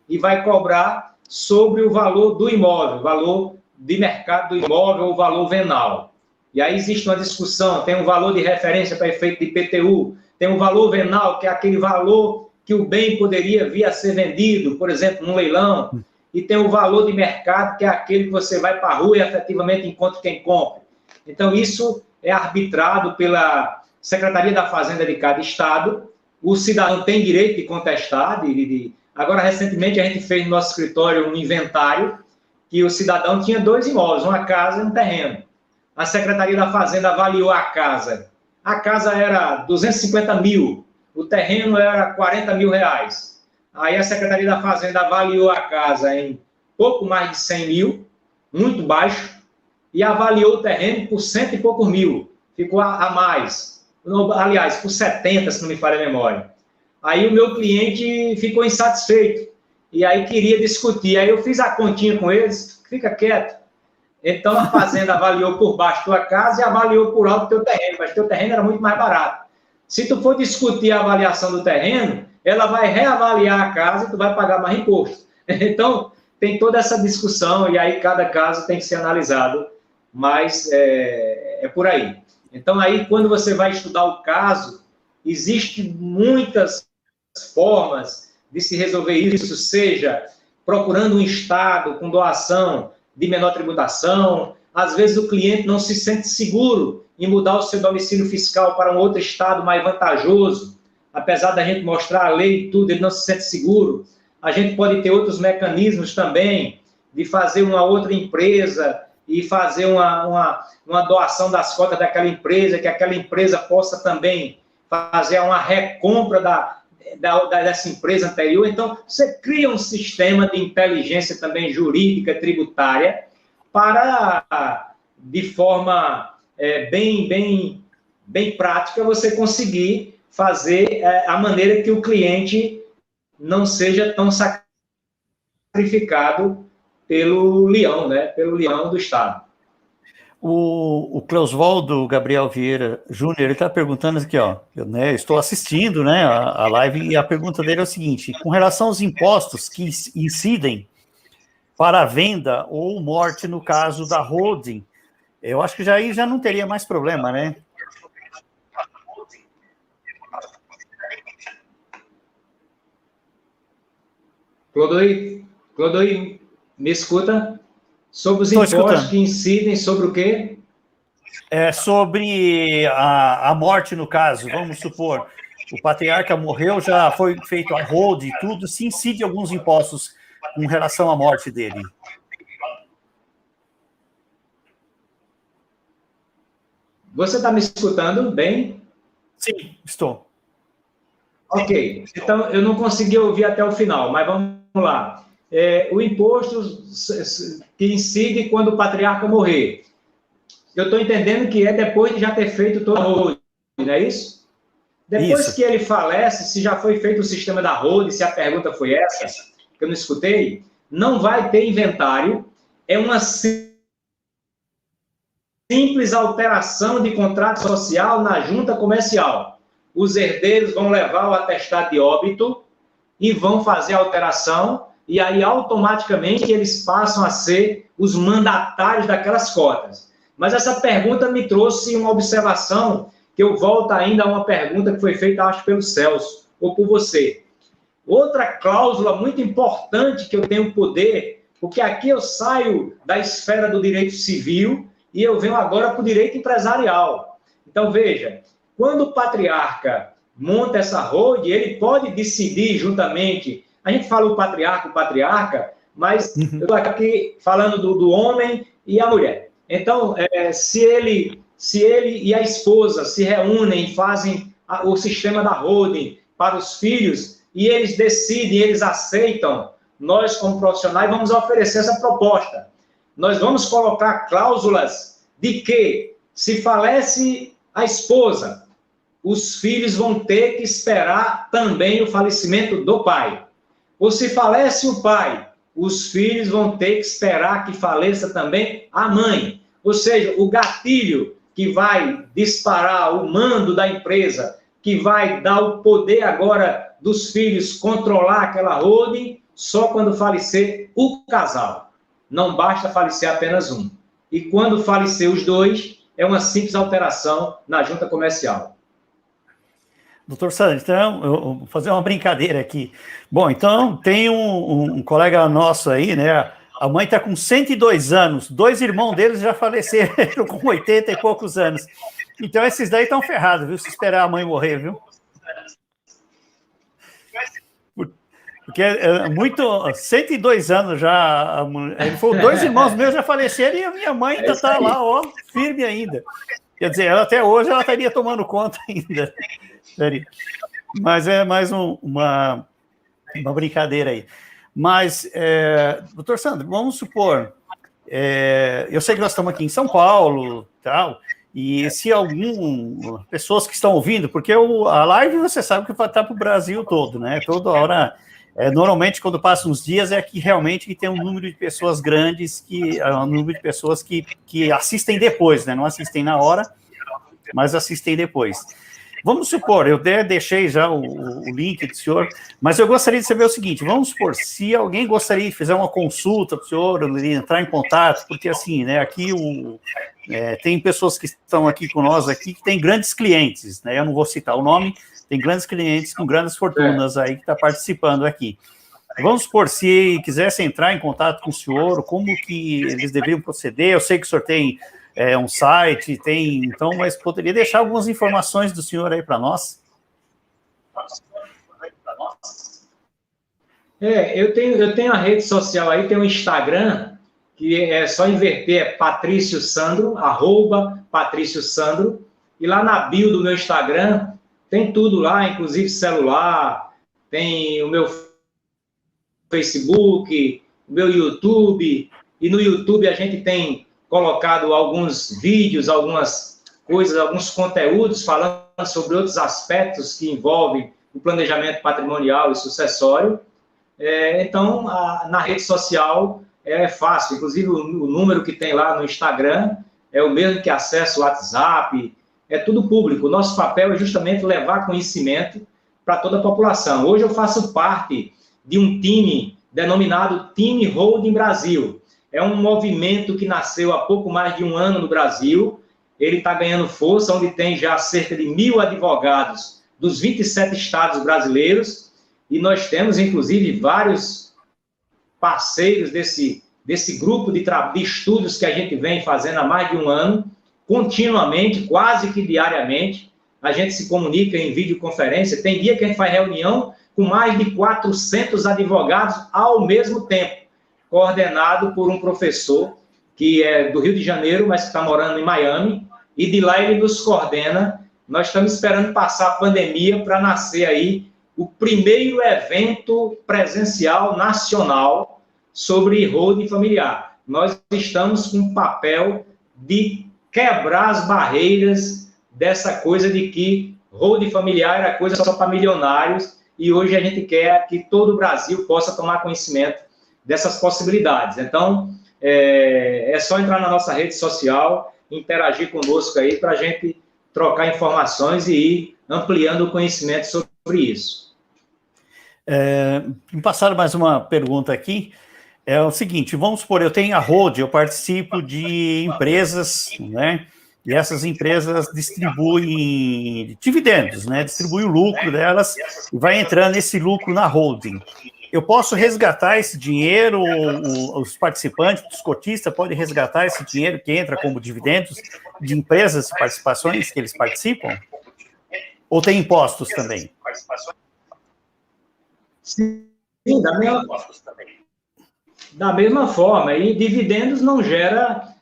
Speaker 2: e vai cobrar sobre o valor do imóvel, valor de mercado do imóvel ou valor venal. E aí existe uma discussão, tem um valor de referência para efeito de IPTU, tem um valor venal, que é aquele valor que o bem poderia vir a ser vendido, por exemplo, num leilão, e tem o valor de mercado, que é aquele que você vai para a rua e efetivamente encontra quem compra. Então, isso é arbitrado pela Secretaria da Fazenda de cada estado. O cidadão tem direito de contestar. Agora, recentemente, a gente fez no nosso escritório um inventário que o cidadão tinha 2 imóveis, uma casa e um terreno. A Secretaria da Fazenda avaliou a casa. A casa era 250 mil, o terreno era 40 mil reais. Aí a Secretaria da Fazenda avaliou a casa em pouco mais de 100 mil, muito baixo, e avaliou o terreno por 100 e poucos mil, ficou a mais, aliás, por 70, se não me falha a memória. Aí o meu cliente ficou insatisfeito, e aí queria discutir, aí eu fiz a continha com eles, fica quieto. Então a fazenda avaliou por baixo tua casa e avaliou por alto teu terreno, mas teu terreno era muito mais barato. Se tu for discutir a avaliação do terreno, ela vai reavaliar a casa e tu vai pagar mais imposto. Então, tem toda essa discussão, e aí cada caso tem que ser analisado, mas é por aí. Então, aí, quando você vai estudar o caso, existem muitas formas de se resolver isso, seja procurando um estado com doação de menor tributação, às vezes o cliente não se sente seguro em mudar o seu domicílio fiscal para um outro estado mais vantajoso, apesar da gente mostrar a lei e tudo, ele não se sente seguro. A gente pode ter outros mecanismos também de fazer uma outra empresa e fazer uma doação das cotas daquela empresa, que aquela empresa possa também fazer uma recompra dessa empresa anterior. Então, você cria um sistema de inteligência também jurídica, tributária, para, de forma bem prática, você conseguir fazer a maneira que o cliente não seja tão sacrificado pelo leão, né? Pelo leão do Estado.
Speaker 1: O Cleusvaldo Gabriel Vieira Júnior, ele está perguntando aqui, ó, estou assistindo, né, a live, e a pergunta dele é o seguinte: com relação aos impostos que incidem para a venda ou morte no caso da holding, eu acho que aí já não teria mais problema, né?
Speaker 2: Clodoy, me escuta? Sobre os impostos que incidem sobre o quê?
Speaker 1: Sobre a morte, no caso. Vamos supor, o patriarca morreu, já foi feito a hold e tudo, se incide alguns impostos com relação à morte dele.
Speaker 2: Você está me escutando bem?
Speaker 1: Sim, estou.
Speaker 2: Ok, então eu não consegui ouvir até o final, mas vamos lá. O imposto que incide quando o patriarca morrer. Eu estou entendendo que é depois de já ter feito toda a holding, não é isso? Depois que ele falece, se já foi feito o sistema da holding, se a pergunta foi essa, que eu não escutei, não vai ter inventário, é uma simples alteração de contrato social na junta comercial. Os herdeiros vão levar o atestado de óbito e vão fazer a alteração, e aí automaticamente eles passam a ser os mandatários daquelas cotas. Mas essa pergunta me trouxe uma observação, que eu volto ainda a uma pergunta que foi feita, acho, pelo Celso, ou por você. Outra cláusula muito importante que eu tenho poder, porque aqui eu saio da esfera do direito civil e eu venho agora para o direito empresarial. Então, veja, quando o patriarca monta essa holding, ele pode decidir juntamente. A gente fala o patriarca, mas eu estou aqui falando do homem e a mulher. Então, se ele e a esposa se reúnem e fazem o sistema da holding para os filhos, e eles decidem, eles aceitam, nós, como profissionais, vamos oferecer essa proposta. Nós vamos colocar cláusulas de que, se falece a esposa, os filhos vão ter que esperar também o falecimento do pai. Ou se falece o pai, os filhos vão ter que esperar que faleça também a mãe. Ou seja, o gatilho que vai disparar o mando da empresa, que vai dar o poder agora dos filhos controlar aquela holding, só quando falecer o casal. Não basta falecer apenas um. E quando falecer os dois, é uma simples alteração na junta comercial.
Speaker 1: Doutor Sandro, então, eu vou fazer uma brincadeira aqui. Bom, então, tem um colega nosso aí, né? A mãe está com 102 anos, 2 irmãos deles já faleceram com 80 e poucos anos. Então, esses daí estão ferrados, viu? Se esperar a mãe morrer, viu? Porque é muito... 102 anos já... Ele falou, 2 irmãos meus já faleceram e a minha mãe ainda está lá, ó, firme ainda. Quer dizer, ela, até hoje ela estaria tomando conta ainda. Mas é mais uma brincadeira aí. Mas, doutor Sandro, vamos supor, eu sei que nós estamos aqui em São Paulo, tal, e se pessoas que estão ouvindo, porque a live você sabe que vai estar para o Brasil todo, né? Toda hora, normalmente quando passa uns dias é que realmente tem um número de pessoas grandes, um número de pessoas que assistem depois, né? Não assistem na hora, mas assistem depois. Vamos supor, eu deixei já o link do senhor, mas eu gostaria de saber o seguinte, vamos supor, se alguém gostaria de fazer uma consulta para o senhor, entrar em contato, porque assim, né, aqui tem pessoas que estão aqui conosco aqui que têm grandes clientes, né, eu não vou citar o nome, tem grandes clientes com grandes fortunas aí que está participando aqui. Vamos supor, se quisesse entrar em contato com o senhor, como que eles deveriam proceder? Eu sei que o senhor tem um site, então, mas poderia deixar algumas informações do senhor aí para nós?
Speaker 2: Eu tenho a rede social aí, tem o Instagram, que é só inverter, é Patrício Sandro, @Patrício Sandro, e lá na bio do meu Instagram tem tudo lá, inclusive celular, tem o meu Facebook, o meu YouTube, e no YouTube a gente tem colocado alguns vídeos, algumas coisas, alguns conteúdos falando sobre outros aspectos que envolvem o planejamento patrimonial e sucessório. Então, na rede social é fácil, inclusive o número que tem lá no Instagram é o mesmo que acesso ao WhatsApp, é tudo público. O nosso papel é justamente levar conhecimento para toda a população. Hoje eu faço parte de um time denominado Time Holding Brasil. É um movimento que nasceu há pouco mais de um ano no Brasil. Ele está ganhando força, onde tem já cerca de 1.000 advogados dos 27 estados brasileiros, e nós temos, inclusive, vários parceiros desse grupo de estudos que a gente vem fazendo há mais de um ano, continuamente, quase que diariamente. A gente se comunica em videoconferência, tem dia que a gente faz reunião com mais de 400 advogados ao mesmo tempo, coordenado por um professor que é do Rio de Janeiro, mas que está morando em Miami, e de lá ele nos coordena. Nós estamos esperando passar a pandemia para nascer aí o primeiro evento presencial nacional sobre holding familiar. Nós estamos com o papel de quebrar as barreiras dessa coisa de que holding familiar era coisa só para milionários, e hoje a gente quer que todo o Brasil possa tomar conhecimento dessas possibilidades. Então, é só entrar na nossa rede social, interagir conosco aí para a gente trocar informações e ir ampliando o conhecimento sobre isso.
Speaker 1: Me passaram mais uma pergunta aqui. É o seguinte, vamos supor, eu tenho a holding, eu participo de empresas, né? E essas empresas distribuem dividendos, né? Distribuem o lucro delas e vai entrando esse lucro na holding. Eu posso resgatar esse dinheiro, os participantes, os cotistas podem resgatar esse dinheiro que entra como dividendos de empresas e participações que eles participam? Ou tem impostos também?
Speaker 2: Sim, da mesma forma. E dividendos não gera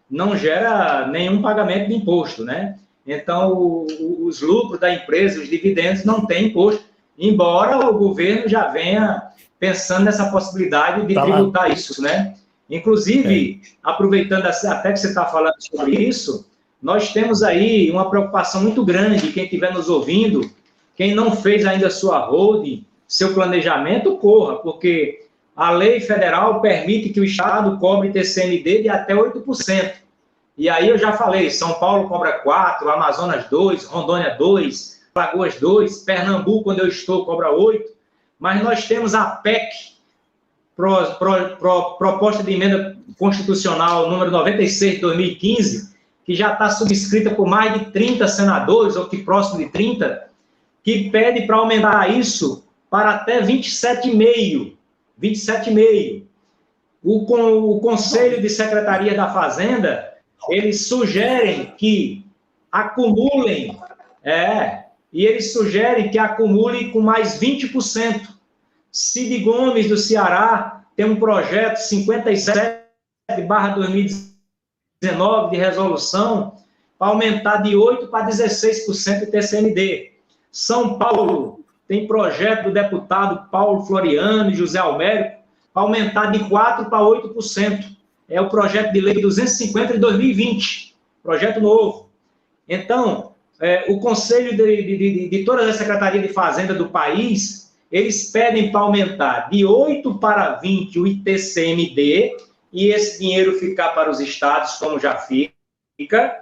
Speaker 2: nenhum pagamento de imposto, né? Então, os lucros da empresa, os dividendos, não têm imposto, embora o governo já venha pensando nessa possibilidade de tributar isso, né? Inclusive, aproveitando até que você está falando sobre isso, nós temos aí uma preocupação muito grande, quem estiver nos ouvindo, quem não fez ainda sua holding, seu planejamento, corra, porque a lei federal permite que o Estado cobre TCMD de até 8%. E aí eu já falei, São Paulo cobra 4%, Amazonas 2%, Rondônia 2%, Alagoas 2%, Pernambuco, onde eu estou, cobra 8%. Mas nós temos a PEC, Proposta de Emenda Constitucional número 96 de 2015, que já está subscrita por mais de 30 senadores, ou que próximo de 30, que pede para aumentar isso para até 27,5%. 27,5%. O Conselho de Secretaria da Fazenda, eles sugerem que acumulem, e eles sugerem que acumule com mais 20%. Cid Gomes, do Ceará, tem um projeto 57/2019 de resolução para aumentar de 8% para 16% o TCMD. São Paulo tem projeto do deputado Paulo Floriano e José Almério para aumentar de 4% para 8%. É o projeto de lei 250 de 2020, projeto novo. Então, o Conselho de todas as secretarias de Fazenda do país, eles pedem para aumentar de 8% para 20% o ITCMD, e esse dinheiro ficar para os estados, como já fica.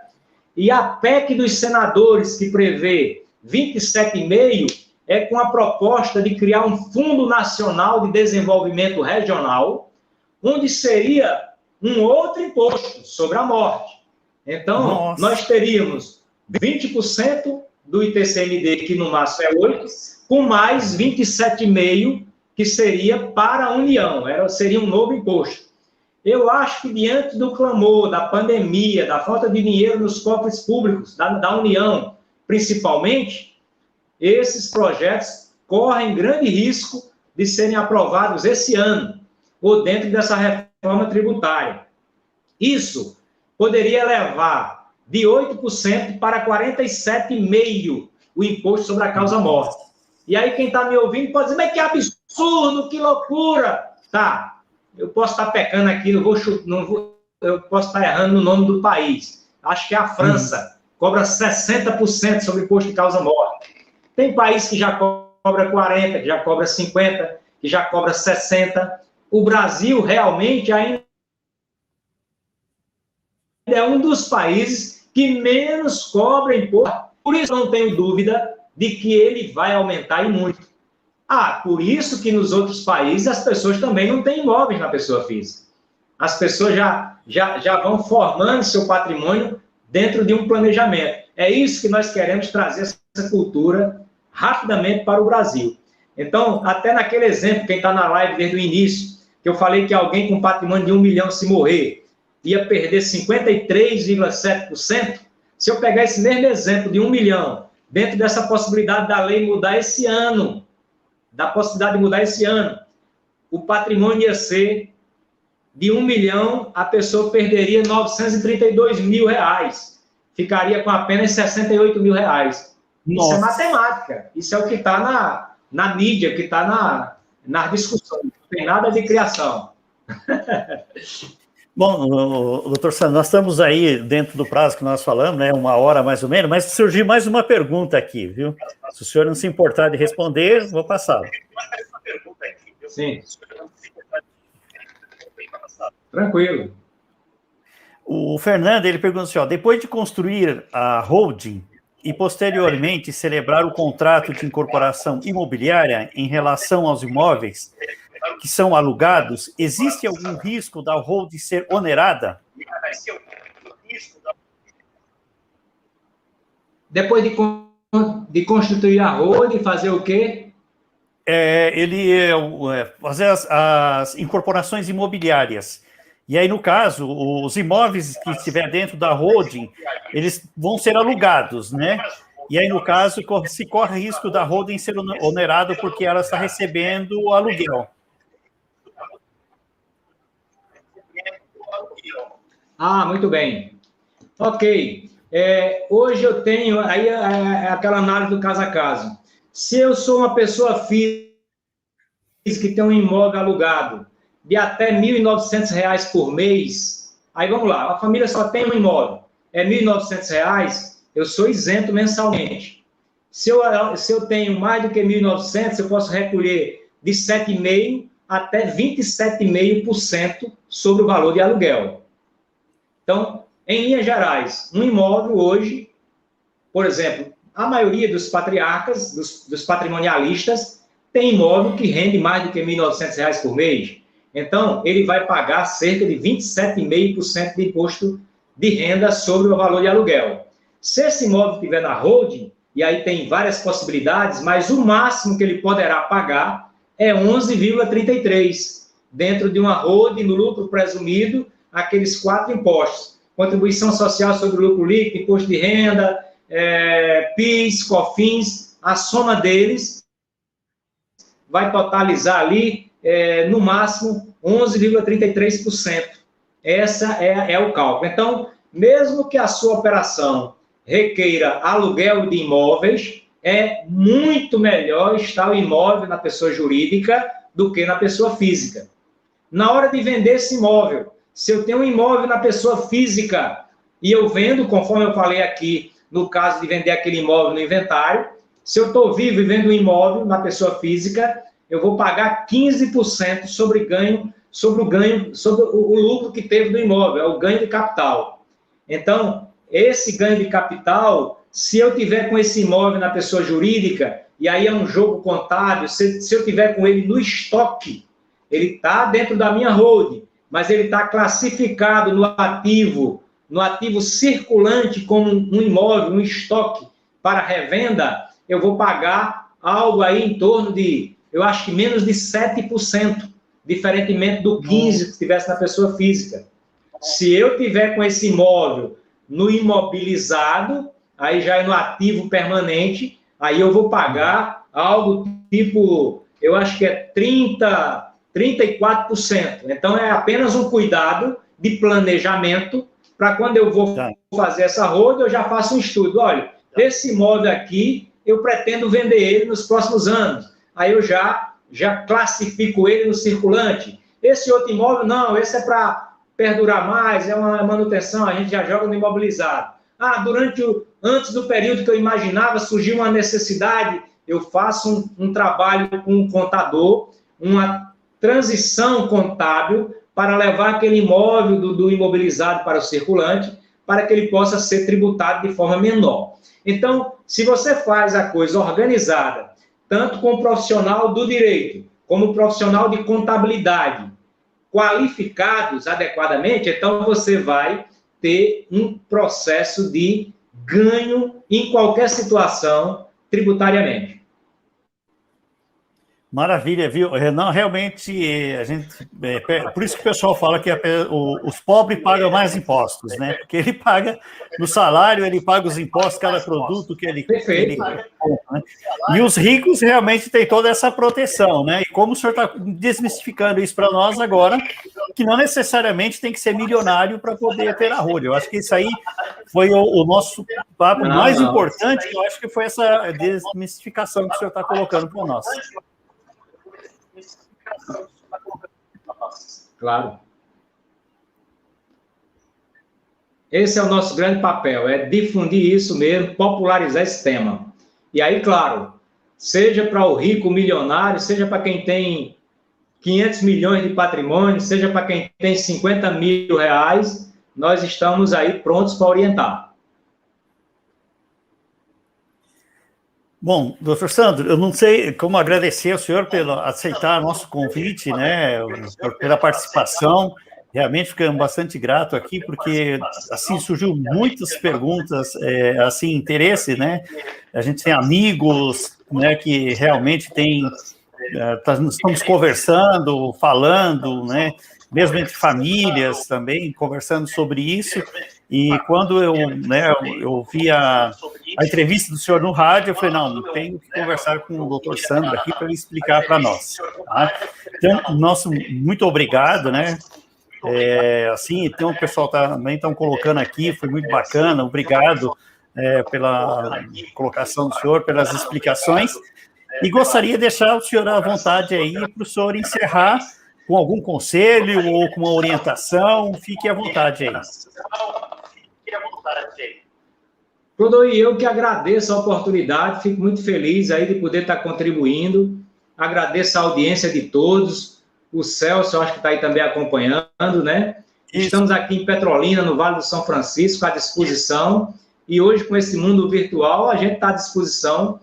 Speaker 2: E a PEC dos senadores, que prevê 27,5%, é com a proposta de criar um Fundo Nacional de Desenvolvimento Regional, onde seria um outro imposto sobre a morte. Então, nós teríamos 20% do ITCMD, que no máximo é 8%, com mais 27,5%, que seria para a União, seria um novo imposto. Eu acho que diante do clamor, da pandemia, da falta de dinheiro nos cofres públicos, da União, principalmente, esses projetos correm grande risco de serem aprovados esse ano, ou dentro dessa reforma tributária. Isso poderia levar de 8% para 47,5% o imposto sobre a causa-morte. E aí quem está me ouvindo pode dizer, mas que absurdo, que loucura! Tá, eu posso estar pecando aqui, eu posso estar errando no nome do país. Acho que a França cobra 60% sobre imposto de causa-morte. Tem país que já cobra 40%, que já cobra 50%, que já cobra 60%. O Brasil realmente ainda é um dos países que menos cobra imposto. Por isso, eu não tenho dúvida de que ele vai aumentar e muito. Por isso que nos outros países as pessoas também não têm imóveis na pessoa física. As pessoas já vão formando seu patrimônio dentro de um planejamento. É isso que nós queremos trazer, essa cultura, rapidamente para o Brasil. Então, até naquele exemplo, quem está na live desde o início, que eu falei que alguém com patrimônio de 1 milhão, se morrer, ia perder 53,7%, se eu pegar esse mesmo exemplo de 1 milhão, dentro dessa possibilidade da lei mudar esse ano, o patrimônio ia ser de 1 milhão, a pessoa perderia 932 mil reais. Ficaria com apenas 68 mil reais. Nossa. Isso é matemática. Isso é o que está na mídia, que está na discussão. Não tem nada de criação.
Speaker 1: Bom, doutor Sandro, nós estamos aí dentro do prazo que nós falamos, né, 1 hora mais ou menos, mas surgiu mais uma pergunta aqui, viu? Se o senhor não se importar de responder, vou passar.
Speaker 2: Sim. Tranquilo.
Speaker 1: O Fernando, ele pergunta assim, depois de construir a holding e posteriormente celebrar o contrato de incorporação imobiliária em relação aos imóveis que são alugados, existe algum risco da holding ser onerada?
Speaker 2: Depois de constituir a holding, fazer o quê?
Speaker 1: Fazer as incorporações imobiliárias. E aí, no caso, os imóveis que estiver dentro da holding, eles vão ser alugados, né? E aí, no caso, se corre risco da holding ser onerado porque ela está recebendo o aluguel.
Speaker 2: Muito bem. Ok. Hoje eu tenho aí aquela análise do caso a caso. Se eu sou uma pessoa física que tem um imóvel alugado de até R$ 1.900 por mês, aí vamos lá, a família só tem um imóvel, é R$ 1.900, eu sou isento mensalmente. Se eu tenho mais do que 1.900, eu posso recolher de 7,5% até 27,5% sobre o valor de aluguel. Então, em linhas gerais, um imóvel hoje, por exemplo, a maioria dos patriarcas, dos patrimonialistas, tem imóvel que rende mais do que R$ 1.900 por mês. Então, ele vai pagar cerca de 27,5% de imposto de renda sobre o valor de aluguel. Se esse imóvel estiver na holding, e aí tem várias possibilidades, mas o máximo que ele poderá pagar é 11,33%, dentro de uma holding, no lucro presumido, aqueles 4 impostos. Contribuição social sobre o lucro líquido, imposto de renda, PIS, COFINS, a soma deles vai totalizar ali, no máximo, 11,33%. Essa é o cálculo. Então, mesmo que a sua operação requeira aluguel de imóveis, é muito melhor estar o imóvel na pessoa jurídica do que na pessoa física. Na hora de vender esse imóvel, se eu tenho um imóvel na pessoa física e eu vendo, conforme eu falei aqui, no caso de vender aquele imóvel no inventário, se eu estou vivo e vendo um imóvel na pessoa física, eu vou pagar 15% sobre o lucro que teve do imóvel, é o ganho de capital. Então, esse ganho de capital, se eu tiver com esse imóvel na pessoa jurídica, e aí é um jogo contábil, se eu tiver com ele no estoque, ele está dentro da minha holding, mas ele está classificado no ativo circulante como um imóvel, um estoque para revenda, eu vou pagar algo aí em torno de, eu acho que menos de 7%, diferentemente do 15% que estivesse na pessoa física. Se eu tiver com esse imóvel no imobilizado, aí já é no ativo permanente, aí eu vou pagar algo tipo, eu acho que é 30 34%. Então, é apenas um cuidado de planejamento para quando eu vou fazer essa roda, eu já faço um estudo. Olha, esse imóvel aqui, eu pretendo vender ele nos próximos anos. Aí eu já classifico ele no circulante. Esse outro imóvel, não, esse é para perdurar mais, é uma manutenção, a gente já joga no imobilizado. Antes do período que eu imaginava, surgiu uma necessidade, eu faço um trabalho com um contador, uma transição contábil para levar aquele imóvel do imobilizado para o circulante, para que ele possa ser tributado de forma menor. Então, se você faz a coisa organizada, tanto com o profissional do direito, como o profissional de contabilidade, qualificados adequadamente, então você vai ter um processo de ganho em qualquer situação tributariamente.
Speaker 1: Maravilha, viu? Não, realmente, por isso que o pessoal fala que os pobres pagam mais impostos, né? Porque ele paga no salário, ele paga os impostos, cada produto que ele compra, né? E os ricos realmente têm toda essa proteção, né? E como o senhor está desmistificando isso para nós agora, que não necessariamente tem que ser milionário para poder ter a rolha. Eu acho que isso aí foi o nosso papo mais importante, eu acho que foi essa desmistificação que o senhor está colocando para nós.
Speaker 2: Claro. Esse é o nosso grande papel, é difundir isso mesmo, popularizar esse tema. E aí, claro, seja para o rico milionário, seja para quem tem 500 milhões de patrimônio, seja para quem tem 50 mil reais, nós estamos aí prontos para orientar.
Speaker 1: Bom, doutor Sandro, eu não sei como agradecer ao senhor pelo aceitar nosso convite, né, pela participação. Realmente ficamos bastante grato aqui, porque assim surgiu muitas perguntas, assim, interesse, né? A gente tem amigos, né, que realmente estamos conversando, falando, né? Mesmo entre famílias também, conversando sobre isso. E quando eu vi a entrevista do senhor no rádio, eu falei, não, tenho que conversar com o doutor Sandro aqui para ele explicar para nós. Tá? Então, muito obrigado, né? Assim, tem um pessoal também estão colocando aqui, foi muito bacana, obrigado pela colocação do senhor, pelas explicações, e gostaria de deixar o senhor à vontade aí para o senhor encerrar com algum conselho ou com uma orientação, fique à vontade aí.
Speaker 2: Godoy, eu que agradeço a oportunidade, fico muito feliz aí de poder estar contribuindo, agradeço a audiência de todos, o Celso, eu acho que está aí também acompanhando, né? Isso. Estamos aqui em Petrolina, no Vale do São Francisco, à disposição, e hoje, com esse mundo virtual, a gente está à disposição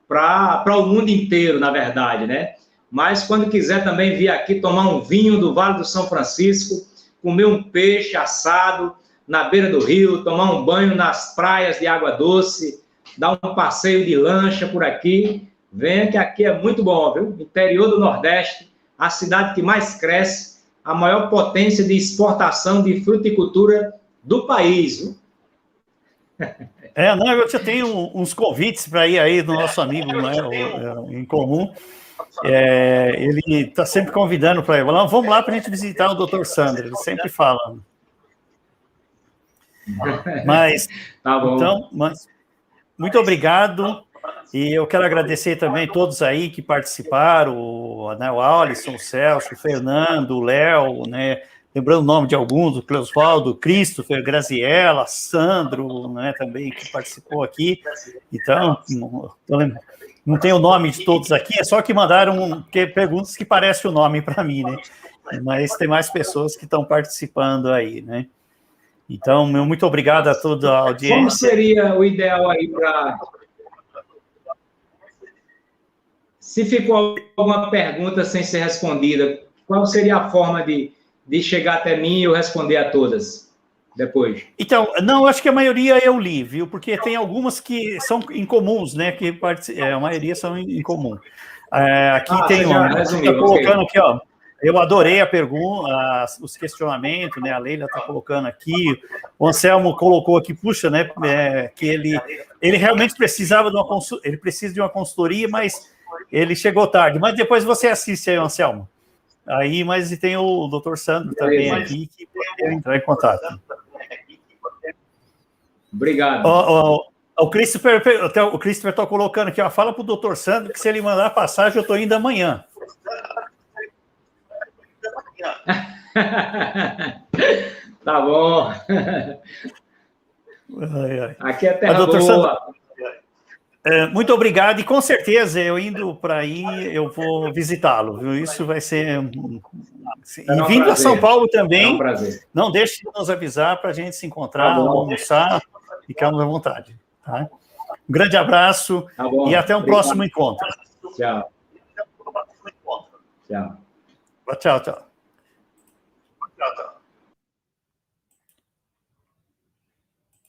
Speaker 2: para o mundo inteiro, na verdade, né? Mas quando quiser também vir aqui tomar um vinho do Vale do São Francisco, comer um peixe assado na beira do rio, tomar um banho nas praias de água doce, dar um passeio de lancha por aqui, venha que aqui é muito bom, viu? Interior do Nordeste, a cidade que mais cresce, a maior potência de exportação de fruticultura do país, viu?
Speaker 1: Não, eu já tenho uns convites para ir aí do nosso amigo, né, em comum. Ele está sempre convidando para ir. Vamos lá para a gente visitar o doutor Sandro, ele sempre fala. Mas,
Speaker 2: tá bom.
Speaker 1: Então, muito obrigado. E eu quero agradecer também todos aí que participaram, né, o Alisson, o Celso, o Fernando, o Léo, né, lembrando o nome de alguns, o Cleosvaldo, o Christopher, Graziella, Sandro, né, também que participou aqui. Então, não tem o nome de todos aqui, é só que mandaram perguntas que parecem o nome para mim, né? Mas tem mais pessoas que estão participando aí, né? Então, muito obrigado a toda a audiência.
Speaker 2: Como seria o ideal aí para... Se ficou alguma pergunta sem ser respondida, qual seria a forma de chegar até mim e eu responder a todas depois?
Speaker 1: Então, não, acho que a maioria eu li, viu? Porque tem algumas que são incomuns, né? Que a maioria são incomum. Aqui tem está colocando aqui, ó. Eu adorei a pergunta, os questionamentos, né? A Leila está colocando aqui. O Anselmo colocou aqui, puxa, né? Que ele realmente precisava ele precisa de uma consultoria, mas ele chegou tarde. Mas depois você assiste aí, Anselmo. Aí, mas tem o doutor Sandro também aqui, que pode entrar em contato.
Speaker 2: Obrigado.
Speaker 1: O Christopher está colocando aqui, ó, fala para o doutor Sandro que se ele mandar passagem, eu estou indo amanhã.
Speaker 2: Tá bom. Aqui é terra boa.
Speaker 1: Sandro, muito obrigado, e com certeza, eu indo para aí, eu vou visitá-lo, viu? Isso vai ser... E vindo a São Paulo também, não deixe de nos avisar para a gente se encontrar, almoçar, ficarmos à vontade. Tá? Um grande abraço e até um próximo encontro.
Speaker 2: Tchau. Tchau.
Speaker 1: Tchau, tchau.